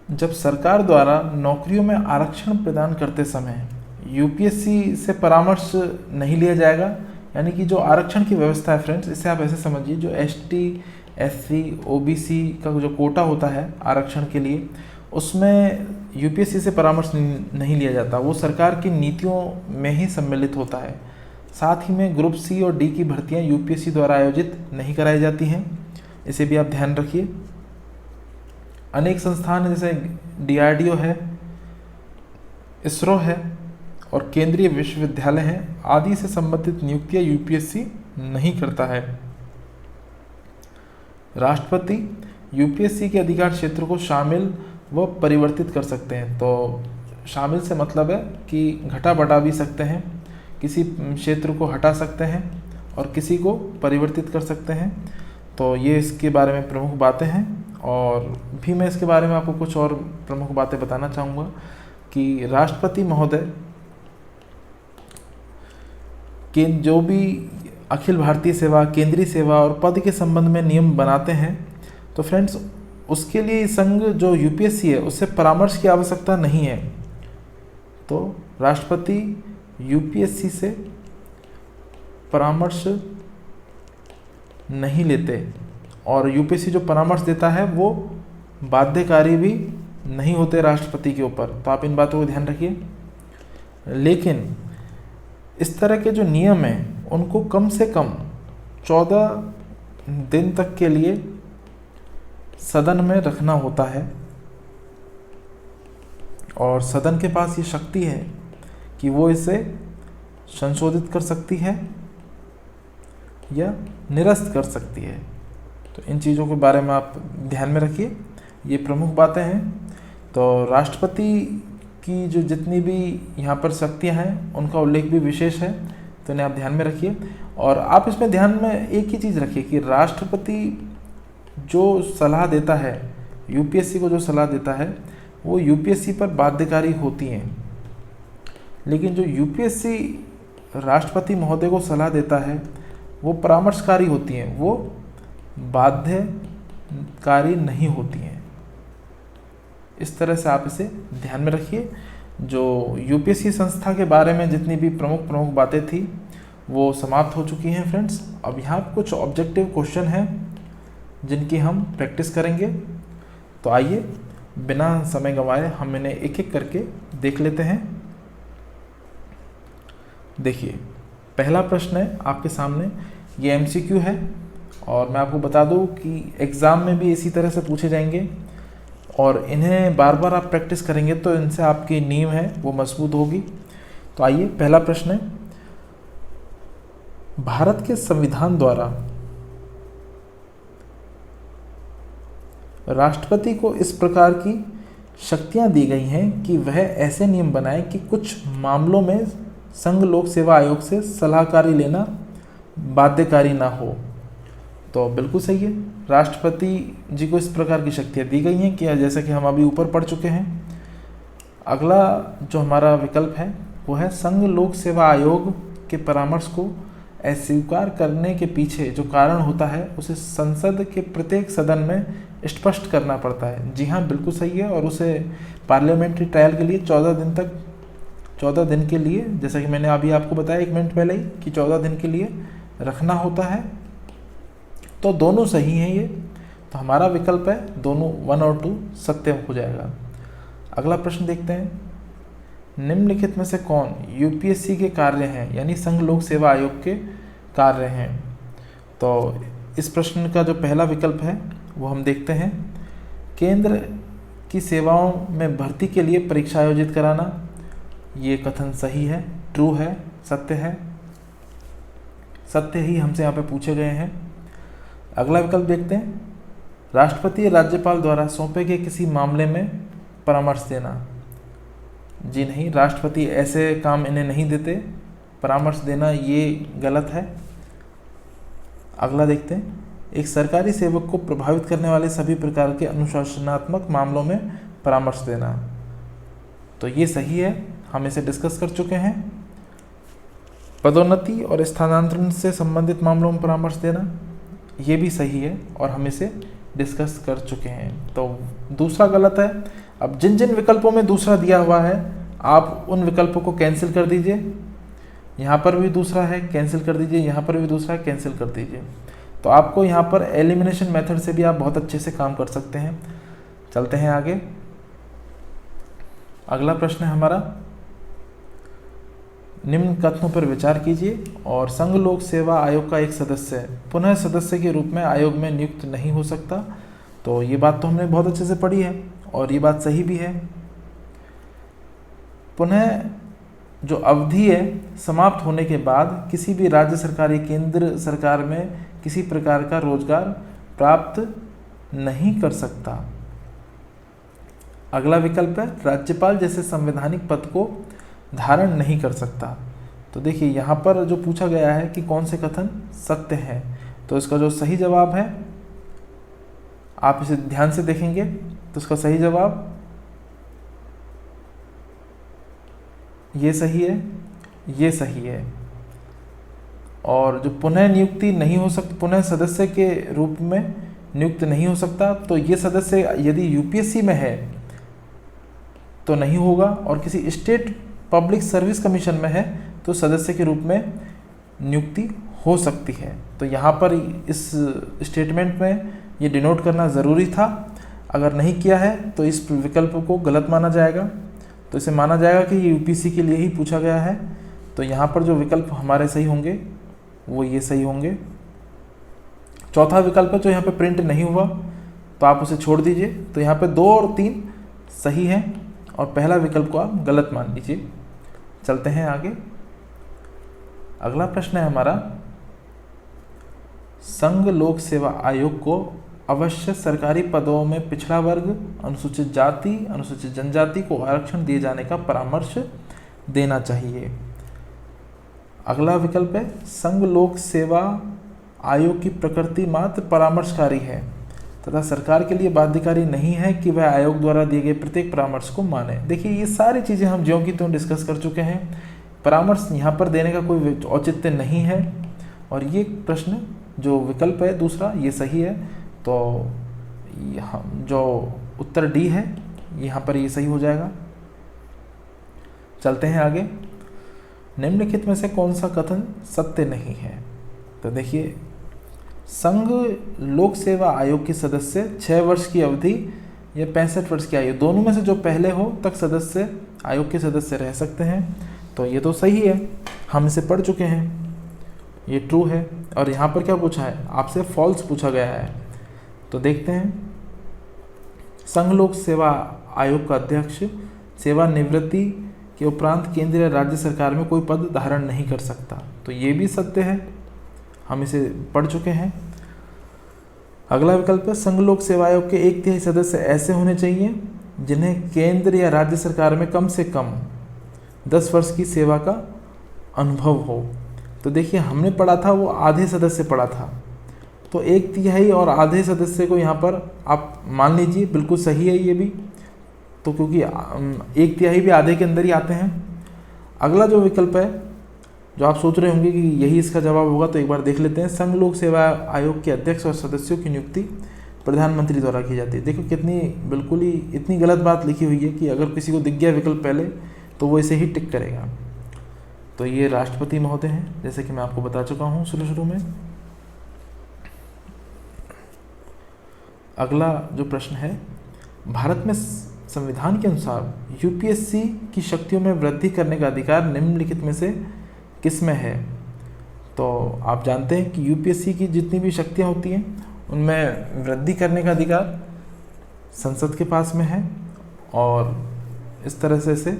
जब सरकार द्वारा नौकरियों में आरक्षण प्रदान करते समय यूपीएससी से परामर्श नहीं लिया जाएगा, यानी कि जो आरक्षण की व्यवस्था है फ्रेंड्स, इसे आप ऐसे समझिए, जो एसटी, एससी, ओबीसी का जो कोटा होता है आरक्षण के लिए, उसमें यूपीएससी से परामर्श नहीं लिया जाता, वो सरकार की नीतियों में ही सम्मिलित होता है। साथ ही में ग्रुप सी और डी की भर्तियां यूपीएससी द्वारा आयोजित नहीं कराई जाती हैं, इसे भी आप ध्यान रखिए। अनेक संस्थान जैसे डीआरडीओ है, इसरो है और केंद्रीय विश्वविद्यालय हैं आदि से संबंधित नियुक्तियां यूपीएससी नहीं करता है। राष्ट्रपति यूपीएससी के अधिकार क्षेत्र को शामिल व परिवर्तित कर सकते हैं। तो शामिल से मतलब है कि घटा बढ़ा भी सकते हैं, किसी क्षेत्र को हटा सकते हैं और किसी को परिवर्तित कर सकते हैं। तो ये इसके बारे में प्रमुख बातें हैं। और भी मैं इसके बारे में आपको कुछ और प्रमुख बातें बताना चाहूँगा कि राष्ट्रपति महोदय के जो भी अखिल भारतीय सेवा, केंद्रीय सेवा और पद के संबंध में नियम बनाते हैं, तो फ्रेंड्स उसके लिए संघ जो यूपीएससी है उससे परामर्श की आवश्यकता नहीं है। तो राष्ट्रपति यूपीएससी से परामर्श नहीं लेते और यूपीएससी जो परामर्श देता है वो बाध्यकारी भी नहीं होते राष्ट्रपति के ऊपर। तो आप इन बातों को ध्यान रखिए। लेकिन इस तरह के जो नियम हैं उनको कम से कम 14 दिन तक के लिए सदन में रखना होता है और सदन के पास ये शक्ति है कि वो इसे संशोधित कर सकती है या निरस्त कर सकती है। तो इन चीज़ों के बारे में आप ध्यान में रखिए, ये प्रमुख बातें हैं। तो राष्ट्रपति की जो जितनी भी यहाँ पर शक्तियाँ हैं उनका उल्लेख भी विशेष है, तो इन्हें आप ध्यान में रखिए। और आप इसमें ध्यान में एक ही चीज़ रखिए कि राष्ट्रपति जो सलाह देता है, यूपीएससी को जो सलाह देता है वो यूपीएससी पर बाध्यकारी होती हैं, लेकिन जो यूपीएससी राष्ट्रपति महोदय को सलाह देता है वो परामर्शकारी होती हैं, वो बाध्यकारी नहीं होती हैं। इस तरह से आप इसे ध्यान में रखिए। जो यूपीएससी संस्था के बारे में जितनी भी प्रमुख बातें थी वो समाप्त हो चुकी हैं फ्रेंड्स। अब यहाँ कुछ ऑब्जेक्टिव क्वेश्चन हैं जिनकी हम प्रैक्टिस करेंगे। तो आइए बिना समय गंवाए हम इन्हें एक एक करके देख लेते हैं। देखिए, पहला प्रश्न है आपके सामने, ये एमसीक्यू है और मैं आपको बता दूं कि एग्ज़ाम में भी इसी तरह से पूछे जाएंगे और इन्हें बार बार आप प्रैक्टिस करेंगे तो इनसे आपकी नींव है वो मजबूत होगी। तो आइए, पहला प्रश्न है, भारत के संविधान द्वारा राष्ट्रपति को इस प्रकार की शक्तियां दी गई हैं कि वह ऐसे नियम बनाए कि कुछ मामलों में संघ लोक सेवा आयोग से सलाहकारी लेना बाध्यकारी ना हो। तो बिल्कुल सही है, राष्ट्रपति जी को इस प्रकार की शक्तियां दी गई हैं कि जैसे कि हम अभी ऊपर पढ़ चुके हैं। अगला जो हमारा विकल्प है वो है संघ लोक सेवा आयोग के परामर्श को अस्वीकार करने के पीछे जो कारण होता है उसे संसद के प्रत्येक सदन में स्पष्ट करना पड़ता है। जी हाँ, बिल्कुल सही है, और उसे पार्लियामेंट्री ट्रायल के लिए 14 दिन के लिए, जैसा कि मैंने अभी आपको बताया 1 मिनट पहले ही कि 14 दिन के लिए रखना होता है। तो दोनों सही हैं ये, तो हमारा विकल्प है दोनों 1 और 2 सत्य हो जाएगा। अगला प्रश्न देखते हैं, निम्नलिखित में से कौन यूपीएससी के कार्य हैं, यानी संघ लोक सेवा आयोग के कार्य हैं। तो इस प्रश्न का जो पहला विकल्प है वो हम देखते हैं, केंद्र की सेवाओं में भर्ती के लिए परीक्षा आयोजित कराना। ये कथन सही है, ट्रू है, सत्य है, सत्य ही हमसे यहाँ पे पूछे गए हैं। अगला विकल्प देखते हैं, राष्ट्रपति या राज्यपाल द्वारा सौंपे गए किसी मामले में परामर्श देना। जी नहीं, राष्ट्रपति ऐसे काम इन्हें नहीं देते, परामर्श देना ये गलत है। अगला देखते हैं, एक सरकारी सेवक को प्रभावित करने वाले सभी प्रकार के अनुशासनात्मक मामलों में परामर्श देना। तो ये सही है, हम इसे डिस्कस कर चुके हैं। पदोन्नति और स्थानांतरण से संबंधित मामलों में परामर्श देना, ये भी सही है और हम इसे डिस्कस कर चुके हैं। तो दूसरा गलत है। अब जिन जिन विकल्पों में दूसरा दिया हुआ है आप उन विकल्पों को कैंसिल कर दीजिए। यहाँ पर भी दूसरा है, कैंसिल कर दीजिए, यहाँ पर भी दूसरा है, कैंसिल कर दीजिए। तो आपको यहाँ पर एलिमिनेशन मेथड से भी आप बहुत अच्छे से काम कर सकते हैं। चलते हैं आगे। अगला प्रश्न है हमारा, निम्न कथनों पर विचार कीजिए और संघ लोक सेवा आयोग का एक सदस्य पुनः सदस्य के रूप में आयोग में नियुक्त नहीं हो सकता। तो ये बात तो हमने बहुत अच्छे से पढ़ी है और ये बात सही भी है। पुनः जो अवधि है समाप्त होने के बाद किसी भी राज्य सरकार या केंद्र सरकार में किसी प्रकार का रोजगार प्राप्त नहीं कर सकता। अगला विकल्प है, राज्यपाल जैसे संवैधानिक पद को धारण नहीं कर सकता। तो देखिए यहाँ पर जो पूछा गया है कि कौन से कथन सत्य है, तो इसका जो सही जवाब है, आप इसे ध्यान से देखेंगे तो इसका सही जवाब ये सही है, ये सही है। और जो पुनः नियुक्ति नहीं हो सकती, पुनः सदस्य के रूप में नियुक्त नहीं हो सकता, तो ये सदस्य यदि यूपीएससी में है तो नहीं होगा, और किसी स्टेट पब्लिक सर्विस कमीशन में है तो सदस्य के रूप में नियुक्ति हो सकती है। तो यहाँ पर इस स्टेटमेंट में ये डिनोट करना ज़रूरी था। अगर नहीं किया है तो इस विकल्प को गलत माना जाएगा, तो इसे माना जाएगा कि ये यूपीएससी के लिए ही पूछा गया है। तो यहाँ पर जो विकल्प हमारे सही होंगे वो ये सही होंगे। चौथा विकल्प है जो यहाँ पे प्रिंट नहीं हुआ, तो आप उसे छोड़ दीजिए। तो यहाँ पे 2 और 3 सही हैं और पहला विकल्प को आप गलत मान लीजिए। चलते हैं आगे। अगला प्रश्न है हमारा, संघ लोक सेवा आयोग को अवश्य सरकारी पदों में पिछड़ा वर्ग, अनुसूचित जाति, अनुसूचित जनजाति को आरक्षण दिए जाने का परामर्श देना चाहिए। अगला विकल्प है, संघ लोक सेवा आयोग की प्रकृति मात्र परामर्शकारी है तथा सरकार के लिए बाध्यकारी नहीं है कि वह आयोग द्वारा दिए गए प्रत्येक परामर्श को माने। देखिए ये सारी चीज़ें हम ज्यों की त्यों डिस्कस कर चुके हैं। परामर्श यहाँ पर देने का कोई औचित्य नहीं है, और ये प्रश्न जो विकल्प है दूसरा ये सही है। तो यहाँ जो उत्तर डी है यहाँ पर ये सही हो जाएगा। चलते हैं आगे। निम्नलिखित में से कौन सा कथन सत्य नहीं है? तो देखिए, संघ लोक सेवा आयोग के सदस्य 6 वर्ष की अवधि या 65 वर्ष की आयु, दोनों में से जो पहले हो तक सदस्य आयोग के सदस्य रह सकते हैं। तो ये तो सही है, हम इसे पढ़ चुके हैं, ये ट्रू है। और यहाँ पर क्या पूछा है? आपसे फॉल्स पूछा गया है। तो देखते हैं, संघ लोक सेवा आयोग का अध्यक्ष सेवानिवृत्ति के उपरांत केंद्र या राज्य सरकार में कोई पद धारण नहीं कर सकता। तो ये भी सत्य है, हम इसे पढ़ चुके हैं। अगला विकल्प है, संघ लोक सेवा आयोग के 1/3 सदस्य ऐसे होने चाहिए जिन्हें केंद्र या राज्य सरकार में कम से कम 10 वर्ष की सेवा का अनुभव हो। तो देखिए, हमने पढ़ा था वो आधे सदस्य पढ़ा था, तो 1/3 और आधे सदस्य को यहाँ पर आप मान लीजिए बिल्कुल सही है ये भी। तो क्योंकि 1/3 भी आधे के अंदर ही आते हैं। अगला जो विकल्प है, जो आप सोच रहे होंगे कि यही इसका जवाब होगा, तो एक बार देख लेते हैं। संघ लोक सेवा आयोग के अध्यक्ष और सदस्यों की नियुक्ति प्रधानमंत्री द्वारा की जाती है। देखो कितनी बिल्कुल ही इतनी गलत बात लिखी हुई है कि अगर किसी को दिख गया विकल्प पहले तो वो इसे ही टिक करेगा। तो ये राष्ट्रपति महोदय हैं, जैसे कि मैं आपको बता चुका हूँ शुरू में। अगला जो प्रश्न है, भारत में संविधान के अनुसार यूपीएससी की शक्तियों में वृद्धि करने का अधिकार निम्नलिखित में से किसमें है? तो आप जानते हैं कि यूपीएससी की जितनी भी शक्तियाँ होती हैं उनमें वृद्धि करने का अधिकार संसद के पास में है, और इस तरह से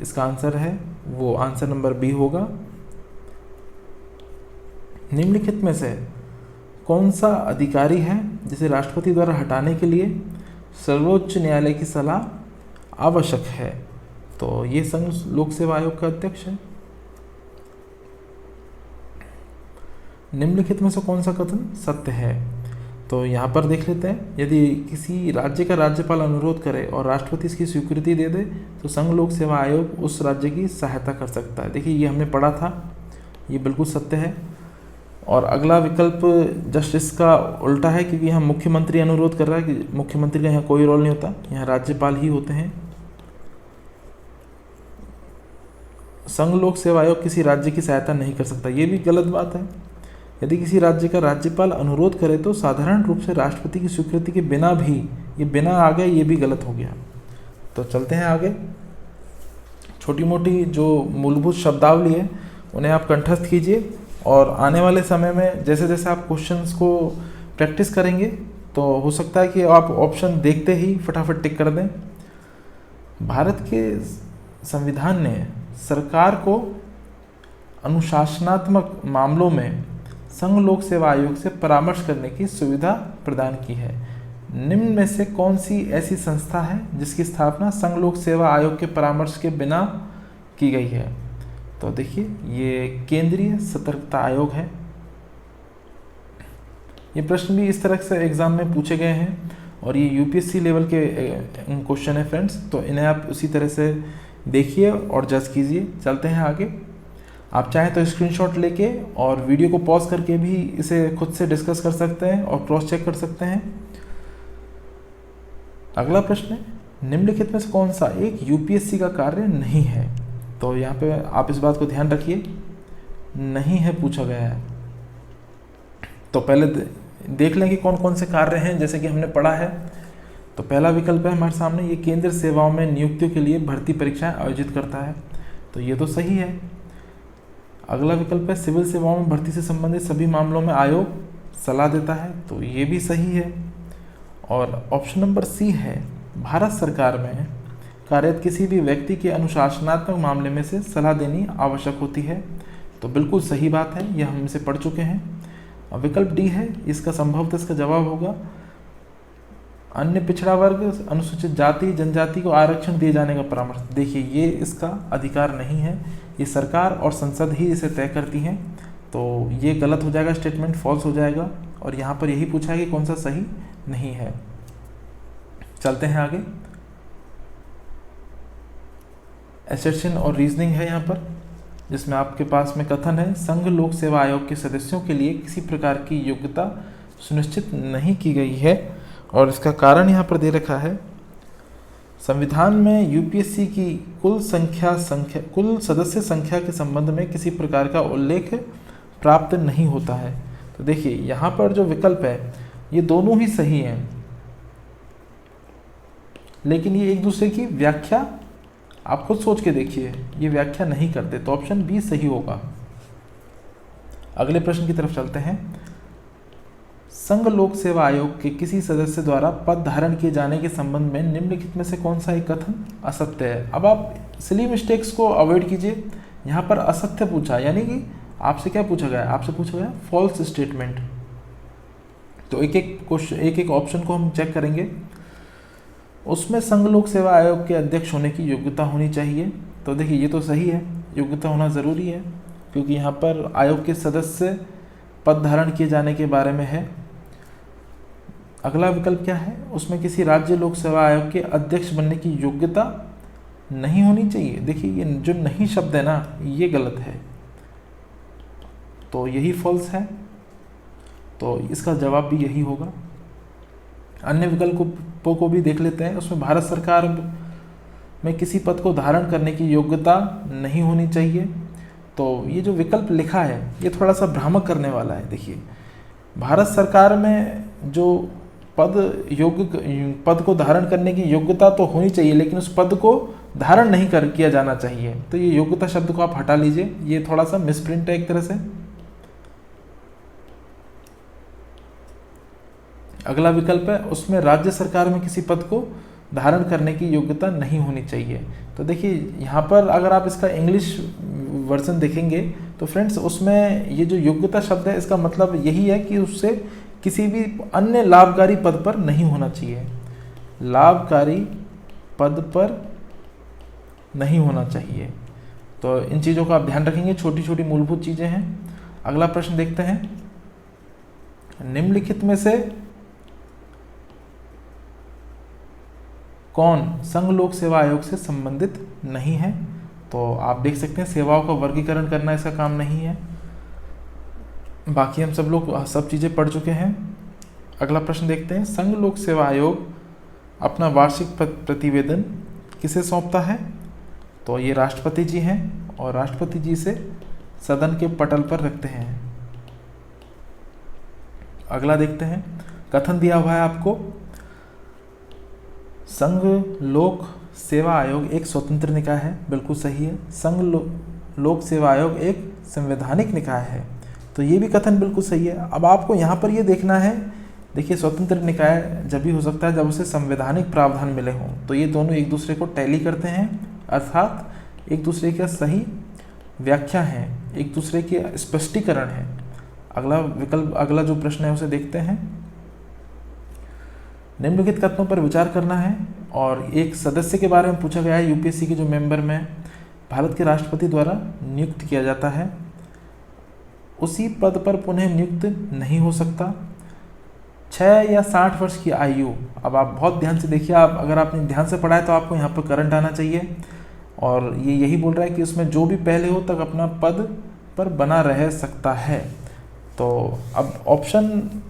इसका आंसर है वो आंसर नंबर बी होगा। निम्नलिखित में से कौन सा अधिकारी है जिसे राष्ट्रपति द्वारा हटाने के लिए सर्वोच्च न्यायालय की सलाह आवश्यक है? तो ये संघ लोक सेवा आयोग का अध्यक्ष है। निम्नलिखित में से कौन सा कथन सत्य है? तो यहाँ पर देख लेते हैं, यदि किसी राज्य का राज्यपाल अनुरोध करे और राष्ट्रपति इसकी स्वीकृति दे दे तो संघ लोक सेवा आयोग उस राज्य की सहायता कर सकता है। देखिए ये हमने पढ़ा था, ये बिल्कुल सत्य है। और अगला विकल्प जस्ट इसका उल्टा है, क्योंकि यहाँ मुख्यमंत्री अनुरोध कर रहा है कि मुख्यमंत्री का यहाँ कोई रोल नहीं होता, यहाँ राज्यपाल ही होते हैं। संघ लोक सेवा आयोग किसी राज्य की सहायता नहीं कर सकता, ये भी गलत बात है। यदि किसी राज्य का राज्यपाल अनुरोध करे तो साधारण रूप से राष्ट्रपति की स्वीकृति के बिना भी, ये बिना आ गए ये भी गलत हो गया। तो चलते हैं आगे। छोटी मोटी जो मूलभूत शब्दावली है उन्हें आप कंठस्थ कीजिए और आने वाले समय में जैसे जैसे आप क्वेश्चंस को प्रैक्टिस करेंगे तो हो सकता है कि आप ऑप्शन देखते ही फटाफट टिक कर दें। भारत के संविधान ने सरकार को अनुशासनात्मक मामलों में संघ लोक सेवा आयोग से परामर्श करने की सुविधा प्रदान की है। निम्न में से कौन सी ऐसी संस्था है जिसकी स्थापना संघ लोक सेवा आयोग के परामर्श के बिना की गई है? तो देखिए ये केंद्रीय सतर्कता आयोग है। ये प्रश्न भी इस तरह से एग्जाम में पूछे गए हैं और ये यूपीएससी लेवल के क्वेश्चन है फ्रेंड्स, तो इन्हें आप उसी तरह से देखिए और जज कीजिए। चलते हैं आगे। आप चाहें तो स्क्रीनशॉट लेके और वीडियो को पॉज करके भी इसे खुद से डिस्कस कर सकते हैं और क्रॉस चेक कर सकते हैं। अगला प्रश्न है निम्नलिखित में से कौन सा एक यूपीएससी का कार्य नहीं है? तो यहाँ पे आप इस बात को ध्यान रखिए, नहीं है पूछा गया है। तो पहले देख लें कि कौन कौन से कार्य हैं जैसे कि हमने पढ़ा है। तो पहला विकल्प है हमारे सामने, ये केंद्र सेवाओं में नियुक्तियों के लिए भर्ती परीक्षाएं आयोजित करता है। तो ये तो सही है। अगला विकल्प है सिविल सेवाओं में भर्ती से संबंधित सभी मामलों में आयोग सलाह देता है। तो ये भी सही है। और ऑप्शन नंबर सी है भारत सरकार में कार्यरत किसी भी व्यक्ति के अनुशासनात्मक मामले में से सलाह देनी आवश्यक होती है। तो बिल्कुल सही बात है, यह हम इसे पढ़ चुके हैं। और विकल्प डी है, इसका संभवतः इसका जवाब होगा अन्य पिछड़ा वर्ग अनुसूचित जाति जनजाति को आरक्षण दिए जाने का परामर्श। देखिए ये इसका अधिकार नहीं है, ये सरकार और संसद ही इसे तय करती हैं। तो ये गलत हो जाएगा, स्टेटमेंट फॉल्स हो जाएगा। और यहाँ पर यही पूछा है कि कौन सा सही नहीं है। चलते हैं आगे। एसर्शन और रीजनिंग है यहाँ पर, जिसमें आपके पास में कथन है संघ लोक सेवा आयोग के सदस्यों के लिए किसी प्रकार की योग्यता सुनिश्चित नहीं की गई है। और इसका कारण यहाँ पर दे रखा है संविधान में यूपीएससी की कुल सदस्य संख्या के संबंध में किसी प्रकार का उल्लेख प्राप्त नहीं होता है। तो देखिए यहाँ पर जो विकल्प है ये दोनों ही सही हैं, लेकिन ये एक दूसरे की व्याख्या आप खुद सोच के देखिए, ये व्याख्या नहीं करते। तो ऑप्शन बी सही होगा। अगले प्रश्न की तरफ चलते हैं। संघ लोक सेवा आयोग के किसी सदस्य द्वारा पद धारण किए जाने के संबंध में निम्नलिखित में से कौन सा एक कथन असत्य है? अब आप सिली मिस्टेक्स को अवॉइड कीजिए। यहाँ पर असत्य पूछा, यानी कि आपसे क्या पूछा गया? आपसे पूछा गया फॉल्स स्टेटमेंट। तो एक एक ऑप्शन को हम चेक करेंगे। उसमें संघ लोक सेवा आयोग के अध्यक्ष होने की योग्यता होनी चाहिए। तो देखिए ये तो सही है, योग्यता होना ज़रूरी है, क्योंकि यहाँ पर आयोग के सदस्य पद धारण किए जाने के बारे में है। अगला विकल्प क्या है? उसमें किसी राज्य लोक सेवा आयोग के अध्यक्ष बनने की योग्यता नहीं होनी चाहिए। देखिए ये जो नहीं शब्द है ना, ये गलत है, तो यही फॉल्स है। तो इसका जवाब भी यही होगा। अन्य विकल्पों को भी देख लेते हैं। उसमें भारत सरकार में किसी पद को धारण करने की योग्यता नहीं होनी चाहिए। तो ये जो विकल्प लिखा है ये थोड़ा सा भ्रामक करने वाला है। देखिए भारत सरकार में जो पद को धारण करने की योग्यता तो होनी चाहिए, लेकिन उस पद को धारण नहीं किया जाना चाहिए। तो ये योग्यता शब्द को आप हटा लीजिए, ये थोड़ा सा मिसप्रिंट है एक तरह से। अगला विकल्प है उसमें राज्य सरकार में किसी पद को धारण करने की योग्यता नहीं होनी चाहिए। तो देखिए यहाँ पर अगर आप इसका इंग्लिश वर्जन देखेंगे तो फ्रेंड्स उसमें ये जो योग्यता शब्द है इसका मतलब यही है कि उससे किसी भी अन्य लाभकारी पद पर नहीं होना चाहिए, लाभकारी पद पर नहीं होना चाहिए। तो इन चीज़ों का आप ध्यान रखेंगे, छोटी छोटी मूलभूत चीज़ें हैं। अगला प्रश्न देखते हैं। निम्नलिखित में से कौन संघ लोक सेवा आयोग से संबंधित नहीं है? तो आप देख सकते हैं सेवाओं का वर्गीकरण करना इसका काम नहीं है। बाकी हम सब लोग सब चीज़ें पढ़ चुके हैं। अगला प्रश्न देखते हैं। संघ लोक सेवा आयोग अपना वार्षिक प्रतिवेदन किसे सौंपता है? तो ये राष्ट्रपति जी हैं और राष्ट्रपति जी से सदन के पटल पर रखते हैं। अगला देखते हैं। कथन दिया हुआ है आपको, संघ लोक सेवा आयोग एक स्वतंत्र निकाय है, बिल्कुल सही है। संघ लोक सेवा आयोग एक संवैधानिक निकाय है, तो ये भी कथन बिल्कुल सही है। अब आपको यहाँ पर ये देखना है, देखिए स्वतंत्र निकाय जब भी हो सकता है जब उसे संवैधानिक प्रावधान मिले हों, तो ये दोनों एक दूसरे को टैली करते हैं, अर्थात एक दूसरे का सही व्याख्या है, एक दूसरे के स्पष्टीकरण है। अगला जो प्रश्न है उसे देखते हैं। निम्नलिखित कथनों पर विचार करना है, और एक सदस्य के बारे में पूछा गया है यूपीएससी के जो मेंबर में भारत के राष्ट्रपति द्वारा नियुक्त किया जाता है, उसी पद पर पुनः नियुक्त नहीं हो सकता। 6 या 60 वर्ष की आयु, अब आप बहुत ध्यान से देखिए, अगर आपने ध्यान से पढ़ा है तो आपको यहाँ पर करंट आना चाहिए, और ये यही बोल रहा है कि उसमें जो भी पहले हो तक अपना पद पर बना रह सकता है। तो अब ऑप्शन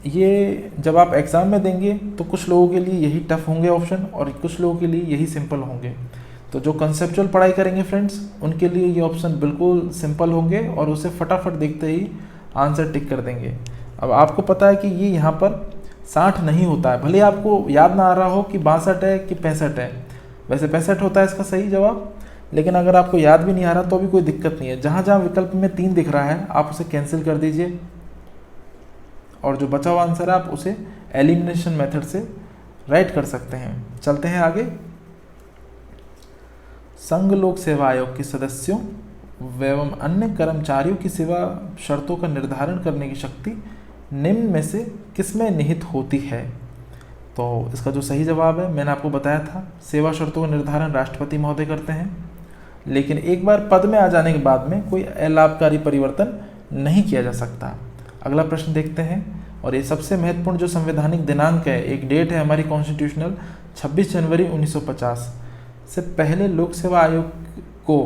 ये जब आप एग्ज़ाम में देंगे तो कुछ लोगों के लिए यही टफ होंगे ऑप्शन, और कुछ लोगों के लिए यही सिंपल होंगे। तो जो कंसेप्चुअल पढ़ाई करेंगे फ्रेंड्स, उनके लिए ये ऑप्शन बिल्कुल सिंपल होंगे और उसे फटाफट देखते ही आंसर टिक कर देंगे। अब आपको पता है कि ये यहाँ पर 60 नहीं होता है, भले आपको याद ना आ रहा हो कि 62 है कि 65 है। वैसे 65 होता है इसका सही जवाब, लेकिन अगर आपको याद भी नहीं आ रहा तो भी कोई दिक्कत नहीं है। जहाँ जहाँ विकल्प में 3 दिख रहा है आप उसे कैंसिल कर दीजिए, और जो बचा हुआ आंसर है आप उसे एलिमिनेशन मेथड से राइट कर सकते हैं। चलते हैं आगे। संघ लोक सेवा आयोग के सदस्यों एवं अन्य कर्मचारियों की सेवा शर्तों का निर्धारण करने की शक्ति निम्न में से किसमें निहित होती है? तो इसका जो सही जवाब है, मैंने आपको बताया था, सेवा शर्तों का निर्धारण राष्ट्रपति महोदय करते हैं, लेकिन एक बार पद में आ जाने के बाद में कोई अलाभकारी परिवर्तन नहीं किया जा सकता। अगला प्रश्न देखते हैं, और ये सबसे महत्वपूर्ण जो संवैधानिक दिनांक है, एक डेट है हमारी कॉन्स्टिट्यूशनल 26 जनवरी 1950 से पहले लोक सेवा आयोग को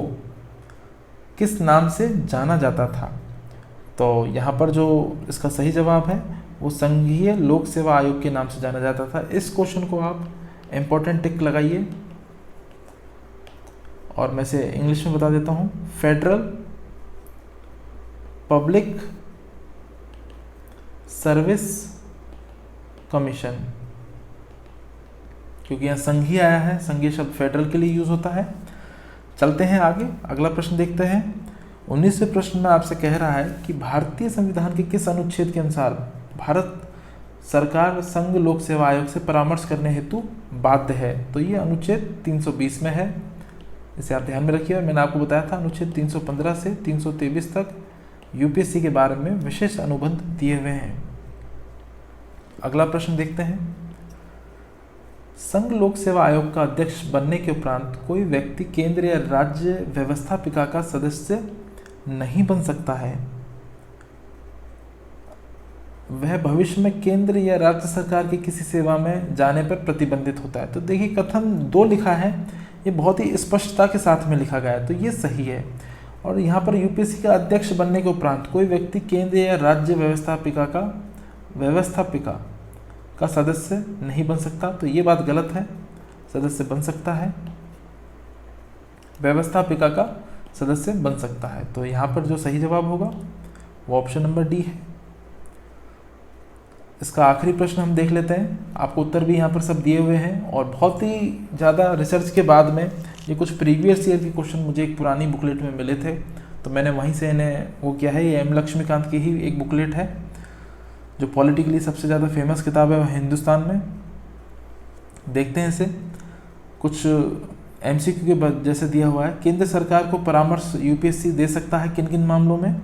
किस नाम से जाना जाता था? तो यहाँ पर जो इसका सही जवाब है वो संघीय लोक सेवा आयोग के नाम से जाना जाता था। इस क्वेश्चन को आप इम्पोर्टेंट टिक लगाइए, और मैं से इंग्लिश में बता देता हूँ, फेडरल पब्लिक सर्विस कमीशन, क्योंकि यहाँ संघीय आया है, संघीय शब्द फेडरल के लिए यूज होता है। चलते हैं आगे, अगला प्रश्न देखते हैं। 19वें प्रश्न में आपसे कह रहा है कि भारतीय संविधान के किस अनुच्छेद के अनुसार भारत सरकार संघ लोक सेवा आयोग से परामर्श करने हेतु बाध्य है? तो ये अनुच्छेद 320 में है, इसे आप ध्यान में रखिए। और मैंने आपको बताया था अनुच्छेद 315 से 323 तक यूपीएससी के बारे में विशेष अनुबंध दिए हुए हैं। अगला प्रश्न देखते हैं। संघ लोक सेवा आयोग का अध्यक्ष बनने के उपरांत कोई व्यक्ति केंद्र या राज्य व्यवस्थापिका का सदस्य नहीं बन सकता है। वह भविष्य में केंद्र या राज्य सरकार की किसी सेवा में जाने पर प्रतिबंधित होता है। तो देखिए कथन 2 लिखा है, ये बहुत ही स्पष्टता के साथ में लिखा गया है, तो ये सही है। और यहाँ पर यूपीएससी का अध्यक्ष बनने के उपरांत कोई व्यक्ति केंद्र या राज्य व्यवस्थापिका का सदस्य नहीं बन सकता, तो ये बात गलत है। सदस्य बन सकता है, व्यवस्थापिका का सदस्य बन सकता है। तो यहाँ पर जो सही जवाब होगा वो ऑप्शन नंबर डी है। इसका आखिरी प्रश्न हम देख लेते हैं। आपको उत्तर भी यहाँ पर सब दिए हुए हैं, और बहुत ही ज़्यादा रिसर्च के बाद में ये कुछ प्रीवियस ईयर के क्वेश्चन मुझे एक पुरानी बुकलेट में मिले थे, तो मैंने वहीं से इन्हें वो किया है। ये एम लक्ष्मीकांत की ही एक बुकलेट है, जो पॉलिटिकली सबसे ज़्यादा फेमस किताब है हिंदुस्तान में। देखते हैं इसे। कुछ एमसीक्यू के जैसे दिया हुआ है। केंद्र सरकार को परामर्श यूपीएससी दे सकता है किन किन मामलों में?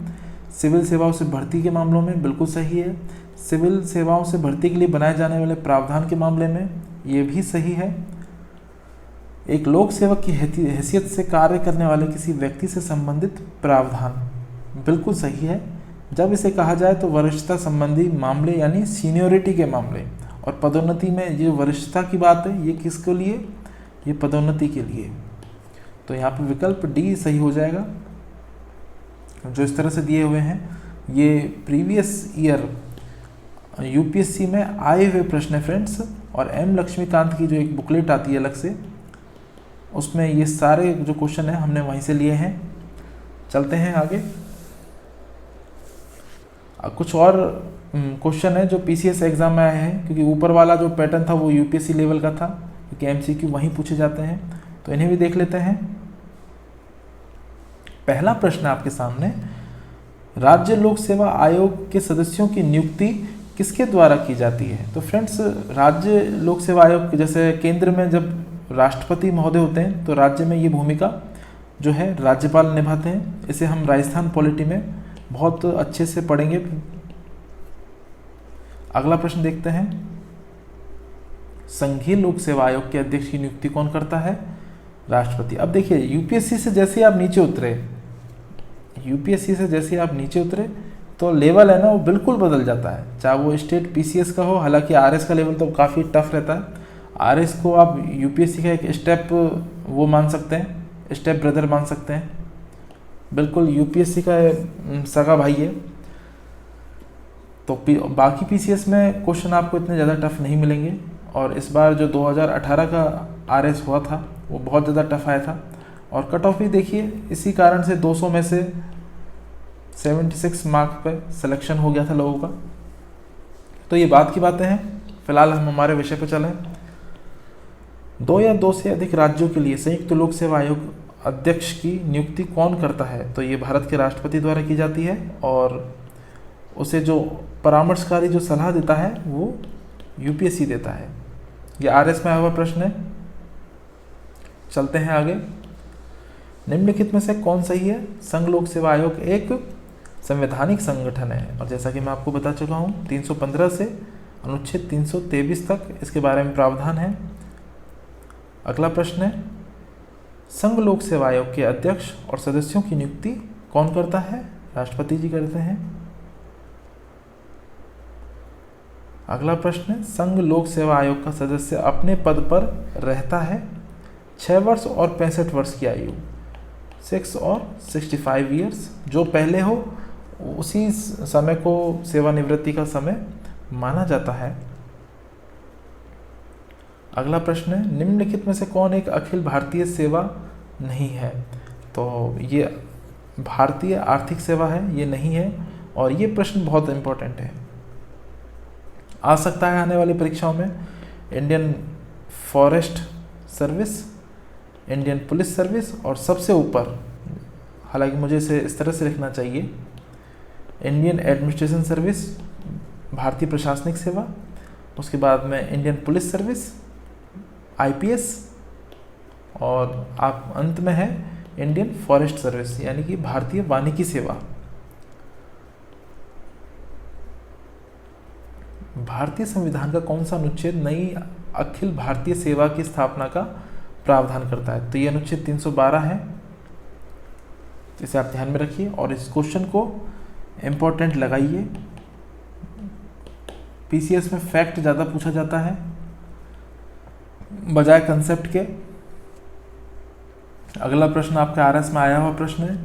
सिविल सेवाओं से भर्ती के मामलों में, बिल्कुल सही है। सिविल सेवाओं से भर्ती के लिए बनाए जाने वाले प्रावधान के मामले में, ये भी सही है। एक लोक सेवक की हैसियत से कार्य करने वाले किसी व्यक्ति से संबंधित प्रावधान, बिल्कुल सही है। जब इसे कहा जाए तो वरिष्ठता संबंधी मामले यानी सीनियोरिटी के मामले, और पदोन्नति में ये वरिष्ठता की बात है, ये किसके लिए? ये पदोन्नति के लिए। तो यहाँ पर विकल्प डी सही हो जाएगा। जो इस तरह से दिए हुए हैं ये प्रीवियस ईयर यूपीएससी में आए हुए प्रश्न है फ्रेंड्स, और एम लक्ष्मीकांत की जो एक बुकलेट आती है अलग से, उसमें ये सारे जो क्वेश्चन है हमने वहीं से लिए हैं। चलते हैं आगे। कुछ और क्वेश्चन है जो पीसीएस एग्जाम में आए हैं, क्योंकि ऊपर वाला जो पैटर्न था वो यूपीएससी लेवल का था, क्योंकि एमसीक्यू वहीं पूछे जाते हैं। तो इन्हें भी देख लेते हैं। पहला प्रश्न आपके सामने, राज्य लोक सेवा आयोग के सदस्यों की नियुक्ति किसके द्वारा की जाती है? तो फ्रेंड्स, राज्य लोक सेवा आयोग जैसे केंद्र में जब राष्ट्रपति महोदय होते हैं तो राज्य में ये भूमिका जो है राज्यपाल निभाते हैं। इसे हम राजस्थान पॉलिटी में बहुत अच्छे से पढ़ेंगे। अगला प्रश्न देखते हैं, संघीय लोक सेवा आयोग के अध्यक्ष की नियुक्ति कौन करता है? राष्ट्रपति। अब देखिए, यूपीएससी से जैसे ही आप नीचे उतरे तो लेवल है ना वो बिल्कुल बदल जाता है। चाहे वो स्टेट पीसीएस का हो, हालांकि आरएस का लेवल तो काफ़ी टफ रहता है। आरएस को आप यूपीएससी का एक स्टेप वो मान सकते हैं, स्टेप ब्रदर मान सकते हैं, बिल्कुल यूपीएससी का सगा भाई है। तो बाकी पीसीएस में क्वेश्चन आपको इतने ज़्यादा टफ नहीं मिलेंगे। और इस बार जो 2018 का आरएस हुआ था वो बहुत ज़्यादा टफ आया था। और कट ऑफ भी देखिए, इसी कारण से 200 में से 76 मार्क पे सिलेक्शन हो गया था लोगों का। तो ये बात की बातें हैं। फिलहाल हम हमारे विषय पर चलें। 2 या 2 से अधिक राज्यों के लिए संयुक्त लोक सेवा आयोग अध्यक्ष की नियुक्ति कौन करता है? तो ये भारत के राष्ट्रपति द्वारा की जाती है और उसे जो परामर्शकारी जो सलाह देता है वो यूपीएससी देता है। ये आरएस में आया हुआ प्रश्न है। चलते हैं आगे। निम्नलिखित में से कौन सही है? संघ लोक सेवा आयोग एक संवैधानिक संगठन है और जैसा कि मैं आपको बता चुका हूँ 315 से अनुच्छेद 323 तक इसके बारे में प्रावधान है। अगला प्रश्न है, संघ लोक सेवा आयोग के अध्यक्ष और सदस्यों की नियुक्ति कौन करता है? राष्ट्रपति जी करते हैं। अगला प्रश्न है, संघ लोक सेवा आयोग का सदस्य अपने पद पर रहता है 6 वर्ष और 65 वर्ष की आयु, 6 और 65 ईयर्स। जो पहले हो उसी समय को सेवानिवृत्ति का समय माना जाता है। अगला प्रश्न है, निम्नलिखित में से कौन एक अखिल भारतीय सेवा नहीं है? तो ये भारतीय आर्थिक सेवा है, ये नहीं है। और ये प्रश्न बहुत इंपॉर्टेंट है, आ सकता है आने वाली परीक्षाओं में। Indian forest service, Indian police service और सबसे ऊपर, हालांकि मुझे इसे इस तरह से लिखना चाहिए, इंडियन एडमिनिस्ट्रेशन सर्विस, भारतीय प्रशासनिक सेवा, उसके बाद में इंडियन पुलिस सर्विस, आईपीएस, और आप अंत में है इंडियन फॉरेस्ट सर्विस यानी कि भारतीय वानिकी सेवा। भारतीय संविधान का कौन सा अनुच्छेद नई अखिल भारतीय सेवा की स्थापना का प्रावधान करता है? तो ये अनुच्छेद 312 है। इसे आप ध्यान में रखिए और इस क्वेश्चन को इम्पोर्टेंट लगाइए। पीसीएस में फैक्ट ज़्यादा पूछा जाता है बजाय कंसेप्ट के। अगला प्रश्न आपका आरएस में आया हुआ प्रश्न है,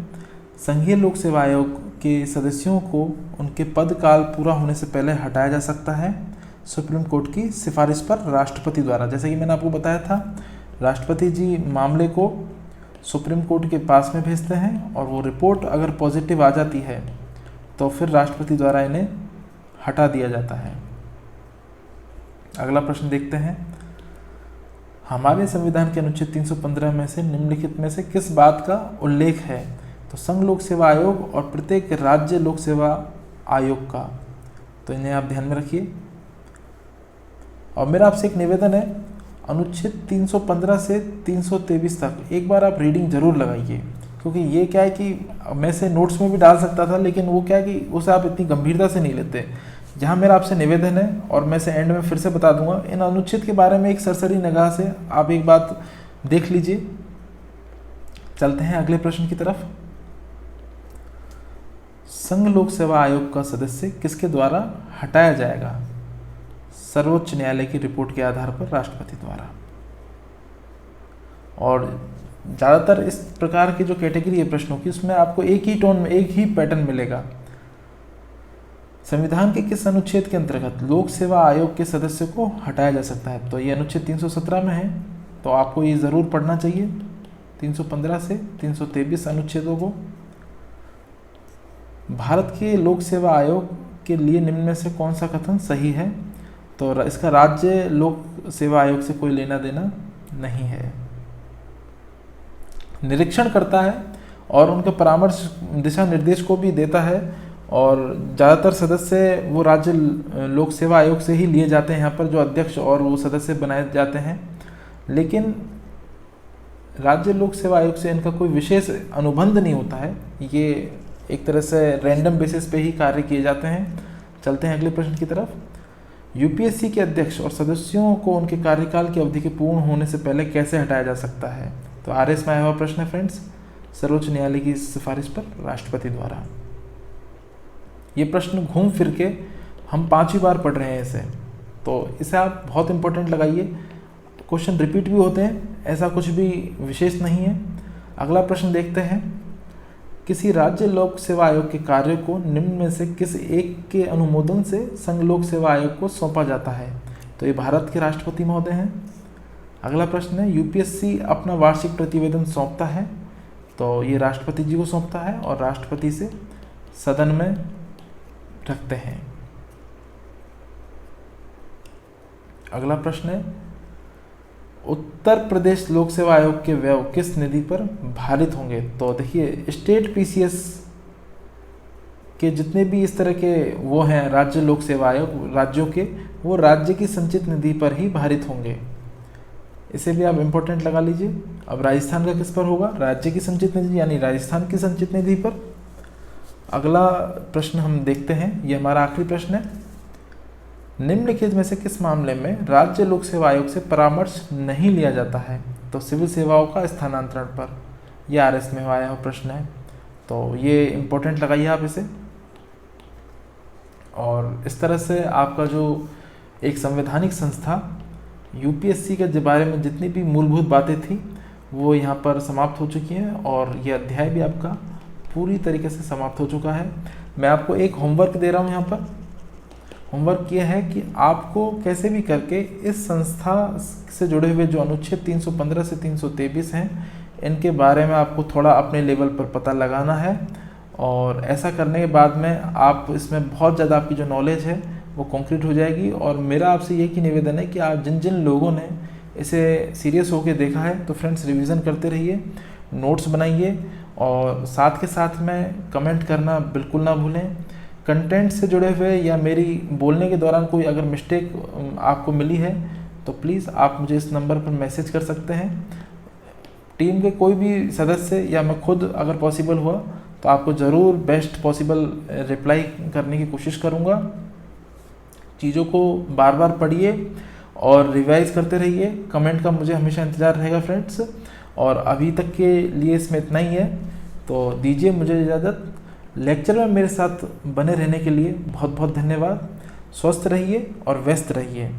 संघीय लोक सेवा आयोग के सदस्यों को उनके पद काल पूरा होने से पहले हटाया जा सकता है सुप्रीम कोर्ट की सिफारिश पर राष्ट्रपति द्वारा। जैसे कि मैंने आपको बताया था, राष्ट्रपति जी मामले को सुप्रीम कोर्ट के पास में भेजते हैं और वो रिपोर्ट अगर पॉजिटिव आ जाती है तो फिर राष्ट्रपति द्वारा इन्हें हटा दिया जाता है। अगला प्रश्न देखते हैं, हमारे संविधान के अनुच्छेद 315 में से निम्नलिखित में से किस बात का उल्लेख है? तो संघ लोक सेवा आयोग और प्रत्येक राज्य लोक सेवा आयोग का। तो इन्हें आप ध्यान में रखिए। और मेरा आपसे एक निवेदन है, अनुच्छेद 315 से 323 तक एक बार आप रीडिंग जरूर लगाइए, क्योंकि ये क्या है कि मैं से नोट्स में भी डाल सकता था, लेकिन वो क्या है कि उसे आप इतनी गंभीरता से नहीं लेते। जहाँ मेरा आपसे निवेदन है, और मैं से एंड में फिर से बता दूंगा, इन अनुच्छेद के बारे में एक सरसरी निगाह से आप एक बात देख लीजिए। चलते हैं अगले प्रश्न की तरफ। संघ लोक सेवा आयोग का सदस्य किसके द्वारा हटाया जाएगा? सर्वोच्च न्यायालय की रिपोर्ट के आधार पर राष्ट्रपति द्वारा। और ज़्यादातर इस प्रकार की जो कैटेगरी है प्रश्नों की, उसमें आपको एक ही टोन में एक ही पैटर्न मिलेगा। संविधान के किस अनुच्छेद के अंतर्गत लोक सेवा आयोग के सदस्य को हटाया जा सकता है? तो ये अनुच्छेद 317 में है, तो आपको ये ज़रूर पढ़ना चाहिए 315 से 323 अनुच्छेदों को। भारत के लोक सेवा आयोग के लिए निम्न में से कौन सा कथन सही है? तो इसका राज्य लोक सेवा आयोग से कोई लेना देना नहीं है। निरीक्षण करता है और उनके परामर्श दिशा निर्देश को भी देता है। और ज़्यादातर सदस्य वो राज्य लोक सेवा आयोग से ही लिए जाते हैं यहाँ पर, जो अध्यक्ष और वो सदस्य बनाए जाते हैं। लेकिन राज्य लोक सेवा आयोग से इनका कोई विशेष अनुबंध नहीं होता है, ये एक तरह से रैंडम बेसिस पे ही कार्य किए जाते हैं। चलते हैं अगले प्रश्न की तरफ। यूपीएससी के अध्यक्ष और सदस्यों को उनके कार्यकाल की अवधि के पूर्ण होने से पहले कैसे हटाया जा सकता है? तो आरएस में आया हुआ प्रश्न है फ्रेंड्स, सर्वोच्च न्यायालय की सिफारिश पर राष्ट्रपति द्वारा। ये प्रश्न घूम फिर के हम 5वीं बार पढ़ रहे हैं इसे, तो इसे आप बहुत इंपॉर्टेंट लगाइए। क्वेश्चन रिपीट भी होते हैं, ऐसा कुछ भी विशेष नहीं है। अगला प्रश्न देखते हैं। किसी राज्य लोक सेवा आयोग के कार्य को निम्न में से किस एक के अनुमोदन से संघ लोक सेवा आयोग को सौंपा जाता है? तो ये भारत के राष्ट्रपति महोदय हैं। अगला प्रश्न है, यूपीएससी अपना वार्षिक प्रतिवेदन सौंपता है? तो ये राष्ट्रपति जी को सौंपता है और राष्ट्रपति से सदन में रखते हैं। अगला प्रश्न है, उत्तर प्रदेश लोक सेवा आयोग के व्यय किस निधि पर भारित होंगे? तो देखिए, स्टेट पीसीएस के जितने भी इस तरह के वो हैं राज्य लोक सेवा आयोग राज्यों के, वो राज्य की संचित निधि पर ही भारित होंगे। इसे भी आप इम्पोर्टेंट लगा लीजिए। अब राजस्थान का किस पर होगा? राज्य की संचित निधि यानी राजस्थान की संचित निधि पर। अगला प्रश्न हम देखते हैं, ये हमारा आखिरी प्रश्न है। निम्नलिखित में से किस मामले में राज्य लोक सेवा आयोग से परामर्श नहीं लिया जाता है? तो सिविल सेवाओं का स्थानांतरण पर। यह आरएस में आया हुआ प्रश्न है, तो ये इम्पोर्टेंट लगाइए आप इसे। और इस तरह से आपका जो एक संवैधानिक संस्था यूपीएससी के बारे में जितनी भी मूलभूत बातें थी वो यहाँ पर समाप्त हो चुकी हैं और ये अध्याय भी आपका पूरी तरीके से समाप्त हो चुका है। मैं आपको एक होमवर्क दे रहा हूँ यहाँ पर। होमवर्क ये है कि आपको कैसे भी करके इस संस्था से जुड़े हुए जो अनुच्छेद 315 से 323 हैं इनके बारे में आपको थोड़ा अपने लेवल पर पता लगाना है। और ऐसा करने के बाद में आप इसमें बहुत ज़्यादा आपकी जो नॉलेज है वो कॉन्क्रीट हो जाएगी। और मेरा आपसे ये की निवेदन है कि आप जिन जिन लोगों ने इसे सीरियस होकर देखा है तो फ्रेंड्स रिवीजन करते रहिए, नोट्स बनाइए और साथ के साथ में कमेंट करना बिल्कुल ना भूलें। कंटेंट से जुड़े हुए या मेरी बोलने के दौरान कोई अगर मिस्टेक आपको मिली है तो प्लीज़ आप मुझे इस नंबर पर मैसेज कर सकते हैं। टीम के कोई भी सदस्य या मैं खुद अगर पॉसिबल हुआ तो आपको ज़रूर बेस्ट पॉसिबल रिप्लाई करने की कोशिश करूँगा। चीज़ों को बार बार पढ़िए और रिवाइज करते रहिए। कमेंट का मुझे हमेशा इंतज़ार रहेगा फ्रेंड्स। और अभी तक के लिए इसमें इतना ही है, तो दीजिए मुझे इजाज़त। लेक्चर में मेरे साथ बने रहने के लिए बहुत बहुत धन्यवाद। स्वस्थ रहिए और व्यस्त रहिए।